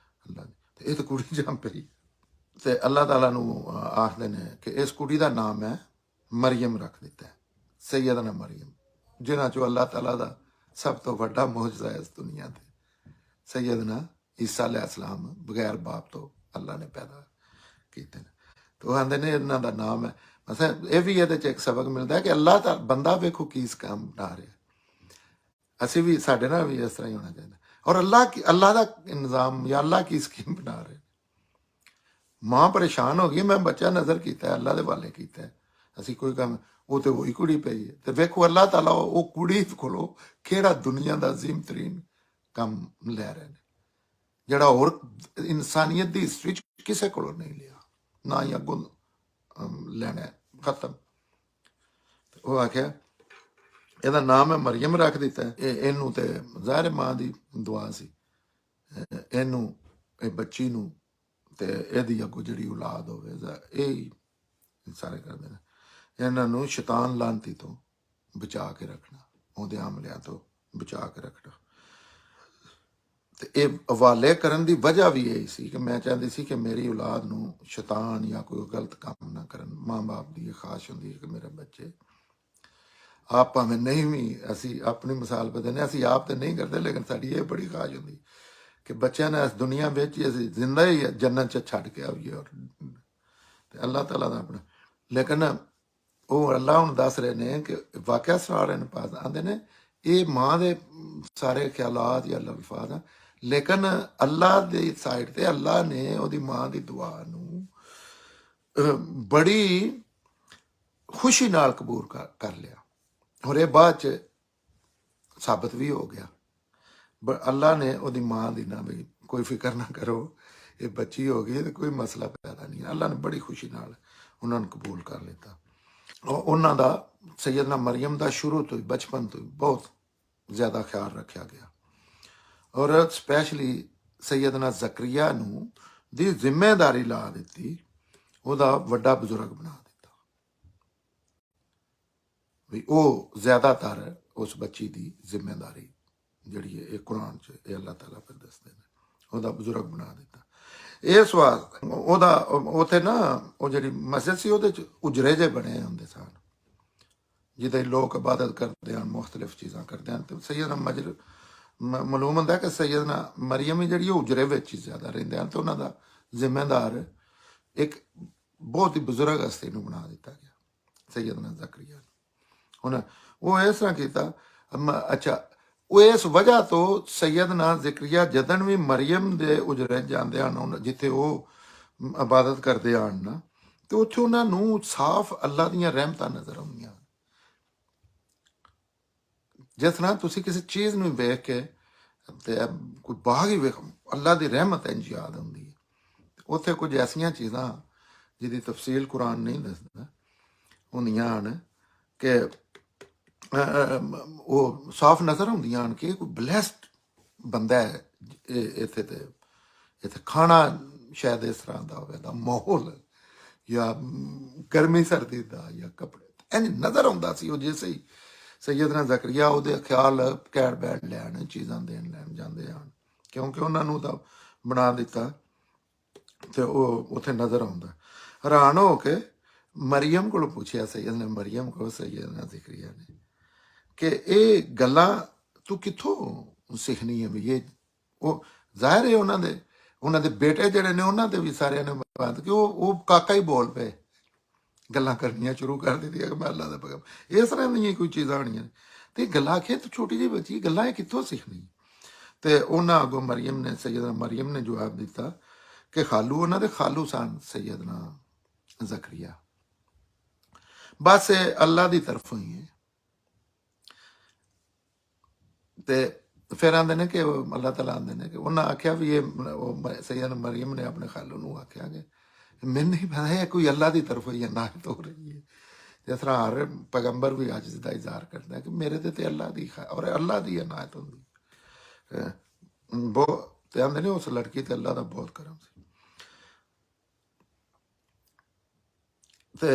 ਅੱਲਾ ਦੀ, ਤੇ ਇਹ ਤਾਂ ਕੁੜੀ ਜੰਮ ਪਈ। ਤੇ ਅੱਲਾਹ ਤਾਲਾ ਨੂੰ ਆਖਦੇ ਨੇ ਕਿ ਇਸ ਕੁੜੀ ਦਾ ਨਾਮ ਹੈ ਮਰੀਮ ਰੱਖ ਦਿੱਤਾ ਹੈ, ਸੈਯਦਨਾ ਮਰੀਮ, ਜਿਨ੍ਹਾਂ ਚੋਂ ਅੱਲਾਹ ਤਾਲਾ ਦਾ ਸਭ ਤੋਂ ਵੱਡਾ ਮੌਜਜ਼ਾ ਹੈ ਇਸ ਦੁਨੀਆ ਤੇ। ਸੈਯਦਨਾ ਈਸਾ अलैहिस्सलाम ਬਗੈਰ ਬਾਪ ਤੋਂ ਅੱਲਾਹ ਨੇ ਪੈਦਾ ਕੀਤੇ ਨੇ। ਤੇ ਉਹ ਆਂਦੇ ਨੇ ਇਹਨਾਂ ਦਾ ਨਾਮ ਹੈ। ਮਤਲਬ ਇਹ ਵੀ ਇਹਦੇ ਚ ਇੱਕ ਸਬਕ ਮਿਲਦਾ ਹੈ ਕਿ ਅੱਲਾਹ ਦਾ ਬੰਦਾ ਵੇਖੋ ਕੀ ਕੰਮ ਬਣਾ ਰਿਹਾ। ਅਸੀਂ ਵੀ ਸਾਡੇ ਨਾਲ ਵੀ ਇਸ ਤਰ੍ਹਾਂ ਹੀ ਹੋਣਾ ਚਾਹੀਦਾ। ਔਰ ਅੱਲਾਹ ਦਾ ਨਿਜ਼ਾਮ ਜਾਂ ਅੱਲਾਹ ਕੀ ਸਕੀਮ ਬਣਾ ਰਹੇ। ਮਾਂ ਪਰੇਸ਼ਾਨ ਹੋ ਗਈ, ਮੈਂ ਬੱਚਾ ਨਜ਼ਰ ਕੀਤਾ ਅੱਲਾਹ ਦੇ ਵਾਲੇ ਕੀਤਾ, ਅਸੀਂ ਕੋਈ ਕੰਮ, ਉਹ ਤੇ ਉਹੀ ਕੁੜੀ ਪਈ ਹੈ। ਤੇ ਵੇਖੋ ਅੱਲਾਹ ਤਾਲਾ ਉਹ ਕੁੜੀ ਕੋਲੋਂ ਕਿਹੜਾ ਦੁਨੀਆ ਦਾ ਅਜ਼ੀਮ ਤਰੀਨ ਕੰਮ ਲੈ ਰਹੇ ਨੇ, ਜਿਹੜਾ ਹੋਰ ਇਨਸਾਨੀਅਤ ਦੀ ਹਿਸਟਰੀ ਚ ਕਿਸੇ ਕੋਲੋਂ ਨਹੀਂ ਲਿਆ, ਨਾ ਹੀ ਅੱਗੋਂ ਲੈਣਾ, ਖਤਮ। ਉਹ ਆਖਿਆ ਇਹਦਾ ਨਾਮ ਹੈ ਮਰੀਮ ਰੱਖ ਦਿੱਤਾ। ਇਹਨੂੰ ਤੇ ਜ਼ਾਹਿਰ ਮਾਂ ਦੀ ਦੁਆ ਸੀ, ਇਹਨੂੰ, ਇਹ ਬੱਚੀ ਨੂੰ ਤੇ ਇਹਦੀ ਅੱਗੋਂ ਜਿਹੜੀ ਔਲਾਦ ਹੋਵੇ, ਇਹ ਸਾਰੇ ਕਰਦੇ ਨੇ। ਇਹਨਾਂ ਨੂੰ ਸ਼ੈਤਾਨ ਲਾਂਤੀ ਤੋਂ ਬਚਾ ਕੇ ਰੱਖਣਾ, ਉਹਦੇ ਹਮਲਿਆਂ ਤੋਂ ਬਚਾ ਕੇ ਰੱਖਣਾ। ਤੇ ਇਹ ਹਵਾਲੇ ਕਰਨ ਦੀ ਵਜ੍ਹਾ ਵੀ ਇਹੀ ਸੀ ਕਿ ਮੈਂ ਚਾਹੁੰਦੀ ਸੀ ਕਿ ਮੇਰੀ ਔਲਾਦ ਨੂੰ ਸ਼ੈਤਾਨ ਜਾਂ ਕੋਈ ਗਲਤ ਕੰਮ ਨਾ ਕਰਨ। ਮਾਂ ਬਾਪ ਦੀ ਇਹ ਖਾਸ਼ ਹੁੰਦੀ ਹੈ ਕਿ ਮੇਰੇ ਬੱਚੇ ਆਪ ਭਾਵੇਂ ਨਹੀਂ ਵੀ, ਅਸੀਂ ਆਪਣੀ ਮਿਸਾਲ ਬਦਲਨੇ, ਅਸੀਂ ਆਪ ਤੇ ਨਹੀਂ ਕਰਦੇ, ਲੇਕਿਨ ਸਾਡੀ ਇਹ ਬੜੀ ਖਾਸ਼ ਹੁੰਦੀ ਕਿ ਬੱਚਿਆਂ ਨੇ ਇਸ ਦੁਨੀਆ ਵਿੱਚ ਹੀ ਅਸੀਂ ਜ਼ਿੰਦਾ ਹੀ ਜੰਨਤ ਚ ਛੱਡ ਕੇ ਆਈਏ। ਔਰ ਤੇ ਅੱਲਾਹ ਤਾਲਾ ਦਾ ਆਪਣਾ, ਲੇਕਿਨ ਉਹ ਅੱਲਾਹ ਹੁਣ ਦੱਸ ਰਹੇ ਨੇ ਕਿ ਵਾਕਿਆ ਸੁਣਾ ਰਹੇ ਨੇ, ਪਾਸ ਆਉਂਦੇ ਨੇ ਇਹ ਮਾਂ ਦੇ ਸਾਰੇ ਖਿਆਲਾਤ ਜਾਂ ਲਫਾਜ਼ ਆ, ਲੇਕਿਨ ਅੱਲਾਹ ਦੀ ਸਾਈਡ ਤੇ ਅੱਲਾਹ ਨੇ ਉਹਦੀ ਮਾਂ ਦੀ ਦੁਆ ਨੂੰ ਬੜੀ ਖੁਸ਼ੀ ਨਾਲ ਕਬੂਲ ਕਰ ਲਿਆ। ਔਰ ਇਹ ਬਾਅਦ ਚ ਸਾਬਤ ਵੀ ਹੋ ਗਿਆ। ਅੱਲਾਹ ਨੇ ਉਹਦੀ ਮਾਂ ਦੀ ਨਾ ਵੀ ਕੋਈ ਫਿਕਰ ਨਾ ਕਰੋ, ਇਹ ਬੱਚੀ ਹੋ ਗਈ ਤੇ ਕੋਈ ਮਸਲਾ ਪੈਦਾ ਨਹੀਂ। ਅੱਲਾਹ ਨੇ ਬੜੀ ਖੁਸ਼ੀ ਨਾਲ ਉਹਨਾਂ ਨੂੰ ਕਬੂਲ ਕਰ ਲਿੱਤਾ। ਉਹਨਾਂ ਦਾ ਸੈਯਦਨਾ ਮਰੀਮ ਦਾ ਸ਼ੁਰੂ ਤੋਂ ਹੀ, ਬਚਪਨ ਤੋਂ ਹੀ ਬਹੁਤ ਜ਼ਿਆਦਾ ਖਿਆਲ ਰੱਖਿਆ ਗਿਆ। ਔਰ ਸਪੈਸ਼ਲੀ ਸੈਯਦਨਾ ਜ਼ਕਰੀਆ ਨੂੰ ਦੀ ਜ਼ਿੰਮੇਦਾਰੀ ਲਾ ਦਿੱਤੀ, ਉਹਦਾ ਵੱਡਾ ਬਜ਼ੁਰਗ ਬਣਾ ਦਿੱਤਾ ਵੀ ਉਹ ਜ਼ਿਆਦਾਤਰ ਉਸ ਬੱਚੀ ਦੀ ਜ਼ਿੰਮੇਦਾਰੀ ਜਿਹੜੀ ਹੈ, ਇਹ ਕੁਰਾਨ ਚ ਇਹ ਅੱਲਾਹ ਤਾਲਾ ਫਿਰ ਦੱਸਦੇ ਨੇ, ਉਹਦਾ ਬਜ਼ੁਰਗ ਬਣਾ ਦਿੱਤਾ। ਇਸ ਵਾਰ ਉਹਦਾ ਉੱਥੇ ਨਾ ਉਹ ਜਿਹੜੀ ਮਸਜਿਦ ਸੀ ਉਹਦੇ ਚ ਉਜਰੇ ਜੇ ਬਣੇ ਹੁੰਦੇ ਸਨ, ਜਿਹਦੇ ਲੋਕ ਇਬਾਦਤ ਕਰਦੇ ਹਨ, ਮੁਖਤਲਿਫ ਚੀਜ਼ਾਂ ਕਰਦੇ ਹਨ। ਤੇ ਸੈਯਦਨਾ ਮਾਲੂਮ ਹੁੰਦਾ ਕਿ ਸੈਯਦਨਾ ਮਰੀਮ ਹੀ ਜਿਹੜੀ ਉਹ ਉਜਰੇ ਵਿੱਚ ਹੀ ਜ਼ਿਆਦਾ ਰਹਿੰਦੇ ਹਨ, ਤੇ ਉਹਨਾਂ ਦਾ ਜ਼ਿੰਮੇਦਾਰ ਇੱਕ ਬਹੁਤ ਹੀ ਬਜ਼ੁਰਗ ਹਸਤੀ ਨੂੰ ਬਣਾ ਦਿੱਤਾ ਗਿਆ, ਸੈਯਦਨਾ ਜ਼ਕਰੀਆ ਨੂੰ। ਹੁਣ ਉਹ ਇਸ ਤਰ੍ਹਾਂ ਕੀਤਾ, ਅੱਛਾ ਉਹ ਇਸ ਵਜ੍ਹਾ ਤੋਂ ਸੈਯਦਨਾ ਜ਼ਕਰੀਆ ਜਦਨ ਵੀ ਮਰੀਮ ਦੇ ਉਜਰੇ ਜਾਂਦੇ ਹਨ, ਜਿੱਥੇ ਉਹ ਇਬਾਦਤ ਕਰਦੇ ਹਨ ਨਾ, ਤੇ ਉੱਥੇ ਉਹਨਾਂ ਨੂੰ ਸਾਫ਼ ਅੱਲਾਹ ਦੀਆਂ ਰਹਿਮਤਾਂ ਨਜ਼ਰ ਆਉਂਦੀਆਂ। ਜਿਸ ਤਰ੍ਹਾਂ ਤੁਸੀਂ ਕਿਸੇ ਚੀਜ਼ ਨੂੰ ਵੇਖ ਕੇ ਤੇ ਕੋਈ ਬਾਗ ਹੀ ਵੇਖ, ਅੱਲਾਹ ਦੀ ਰਹਿਮਤ ਇੰਝ ਯਾਦ ਆਉਂਦੀ ਹੈ। ਉੱਥੇ ਕੁਝ ਐਸੀਆਂ ਚੀਜ਼ਾਂ ਜਿਹਦੀ ਤਫਸੀਲ ਕੁਰਾਨ ਨਹੀਂ ਦੱਸਦਾ ਹੁੰਦੀਆਂ ਹਨ ਕਿ ਉਹ ਸਾਫ਼ ਨਜ਼ਰ ਆਉਂਦੀਆਂ ਹਨ ਕਿ ਕੋਈ ਬਲੈਸਡ ਬੰਦਾ ਹੈ। ਇੱਥੇ ਤੇ ਇੱਥੇ ਖਾਣਾ ਸ਼ਾਇਦ ਇਸ ਤਰ੍ਹਾਂ ਦਾ ਹੋਵੇ, ਦਾ ਮਾਹੌਲ ਜਾਂ ਗਰਮੀ ਸਰਦੀ ਦਾ ਜਾਂ ਕੱਪੜੇ ਇੰਝ ਨਜ਼ਰ ਆਉਂਦਾ ਸੀ। ਉਹ ਜਿਸੇ ਹੀ ਸੈਯਦਨਾ ਜ਼ਕਰੀਆ ਉਹਦੇ ਖਿਆਲ ਕੈੜ ਬੈਠ ਲੈਣ, ਚੀਜ਼ਾਂ ਲੈਣ ਜਾਂਦੇ ਹਨ, ਕਿਉਂਕਿ ਉਹਨਾਂ ਨੂੰ ਤਾਂ ਬਣਾ ਦਿੱਤਾ ਤੇ ਉਹ ਉੱਥੇ ਨਜ਼ਰ ਆਉਂਦਾ। ਹੈਰਾਨ ਹੋ ਕੇ ਮਰੀਮ ਕੋਲ ਪੁੱਛਿਆ ਸੈਯਦਨਾ ਮਰੀਮ ਕੋਲ ਸੈਯਦਨਾ ਜ਼ਕਰੀਆ ਨੇ ਕਿ ਇਹ ਗੱਲਾਂ ਤੂੰ ਕਿੱਥੋਂ ਸਿੱਖਣੀ ਹੈ। ਵੀ ਇਹ ਉਹ ਜ਼ਾਹਿਰ ਹੈ ਉਹਨਾਂ ਦੇ ਬੇਟੇ ਜਿਹੜੇ ਨੇ ਉਹਨਾਂ ਦੇ ਵੀ ਸਾਰਿਆਂ ਨੇ ਬਾਤ ਕਿ ਉਹ ਕਾਕਾ ਹੀ ਬੋਲ ਪਏ, ਗੱਲਾਂ ਕਰਨੀਆਂ ਸ਼ੁਰੂ ਕਰ ਦਿੱਤੀਆਂ ਕਿ ਮੈਂ ਅੱਲਾਹ ਦਾ ਪੈਗੰਬਰ, ਇਸ ਤਰ੍ਹਾਂ ਦੀਆਂ ਕੋਈ ਚੀਜ਼ਾਂ ਹੋਣੀਆਂ। ਤੇ ਗੱਲਾਂ ਆਖੇ ਤੂੰ ਛੋਟੀ ਜਿਹੀ ਬੱਚੀ, ਗੱਲਾਂ ਇਹ ਕਿੱਥੋਂ ਸਿੱਖਣੀ। ਤੇ ਉਹਨਾਂ ਅੱਗੋਂ ਮਰੀਮ ਨੇ, ਸੈਯਦਨਾ ਮਰੀਮ ਨੇ ਜਵਾਬ ਦਿੱਤਾ ਕਿ ਖਾਲੂ, ਉਹਨਾਂ ਦੇ ਖਾਲੂ ਸਨ ਸੈਯਦਨਾ ਜ਼ਕਰੀਆ, ਬਸ ਇਹ ਅੱਲਾਹ ਦੀ ਤਰਫੋਂ ਹੀ ਹੈ। ਤੇ ਫਿਰ ਆਂਦੇ ਨੇ ਕਿ ਅੱਲਾਹ ਤਾਲਾ ਆਂਦੇ ਨੇ ਕਿ ਉਹਨਾਂ ਆਖਿਆ ਵੀ ਇਹ ਸੈਯਦਨਾ ਮਰੀਮ ਨੇ ਆਪਣੇ ਖਾਲੂ ਨੂੰ ਆਖਿਆ ਕਿ ਮੈਨੂੰ ਨਹੀਂ ਪਤਾ ਹੈ ਕੋਈ ਅੱਲਾਹ ਦੀ ਤਰਫੋਂ ਹੀ ਇਨਾਇਤ ਹੋ ਰਹੀ ਹੈ। ਜਿਸ ਤਰ੍ਹਾਂ ਹਰ ਪੈਗੰਬਰ ਵੀ ਅੱਜ ਦਾ ਇਜ਼ਹਾਰ ਕਰਦਾ ਕਿ ਮੇਰੇ ਤੇ ਅੱਲਾਹ ਦੀ ਔਰ ਅੱਲਾਹ ਦੀ ਇਨਾਇਤ ਹੁੰਦੀ ਬਹੁਤ। ਤੇ ਆਂਦੇ ਨੇ ਉਸ ਲੜਕੀ ਤੇ ਅੱਲਾਹ ਦਾ ਬਹੁਤ ਕਰਮ ਸੀ। ਤੇ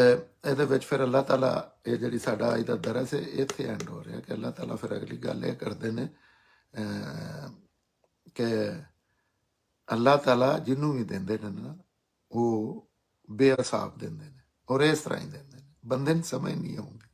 ਇਹਦੇ ਵਿੱਚ ਫਿਰ ਅੱਲਾਹ ਤਾਲਾ, ਇਹ ਜਿਹੜੀ ਸਾਡਾ ਅੱਜ ਦਾ ਦਰਸ ਹੈ ਇੱਥੇ ਐਂਡ ਹੋ ਰਿਹਾ ਕਿ ਅੱਲਾਹ ਤਾਲਾ ਫਿਰ ਅਗਲੀ ਗੱਲ ਇਹ ਕਰਦੇ ਨੇ ਕਿ ਅੱਲਾਹ ਤਾਲਾ ਜਿਹਨੂੰ ਵੀ ਦਿੰਦੇ ਨੇ ਨਾ, ਉਹ ਬੇਇਨਸਾਫ ਦਿੰਦੇ ਨੇ ਔਰ ਇਸ ਤਰ੍ਹਾਂ ਹੀ ਦਿੰਦੇ ਨੇ, ਬੰਦੇ ਨੂੰ ਸਮਝ ਨਹੀਂ ਆਉਂਦੀ।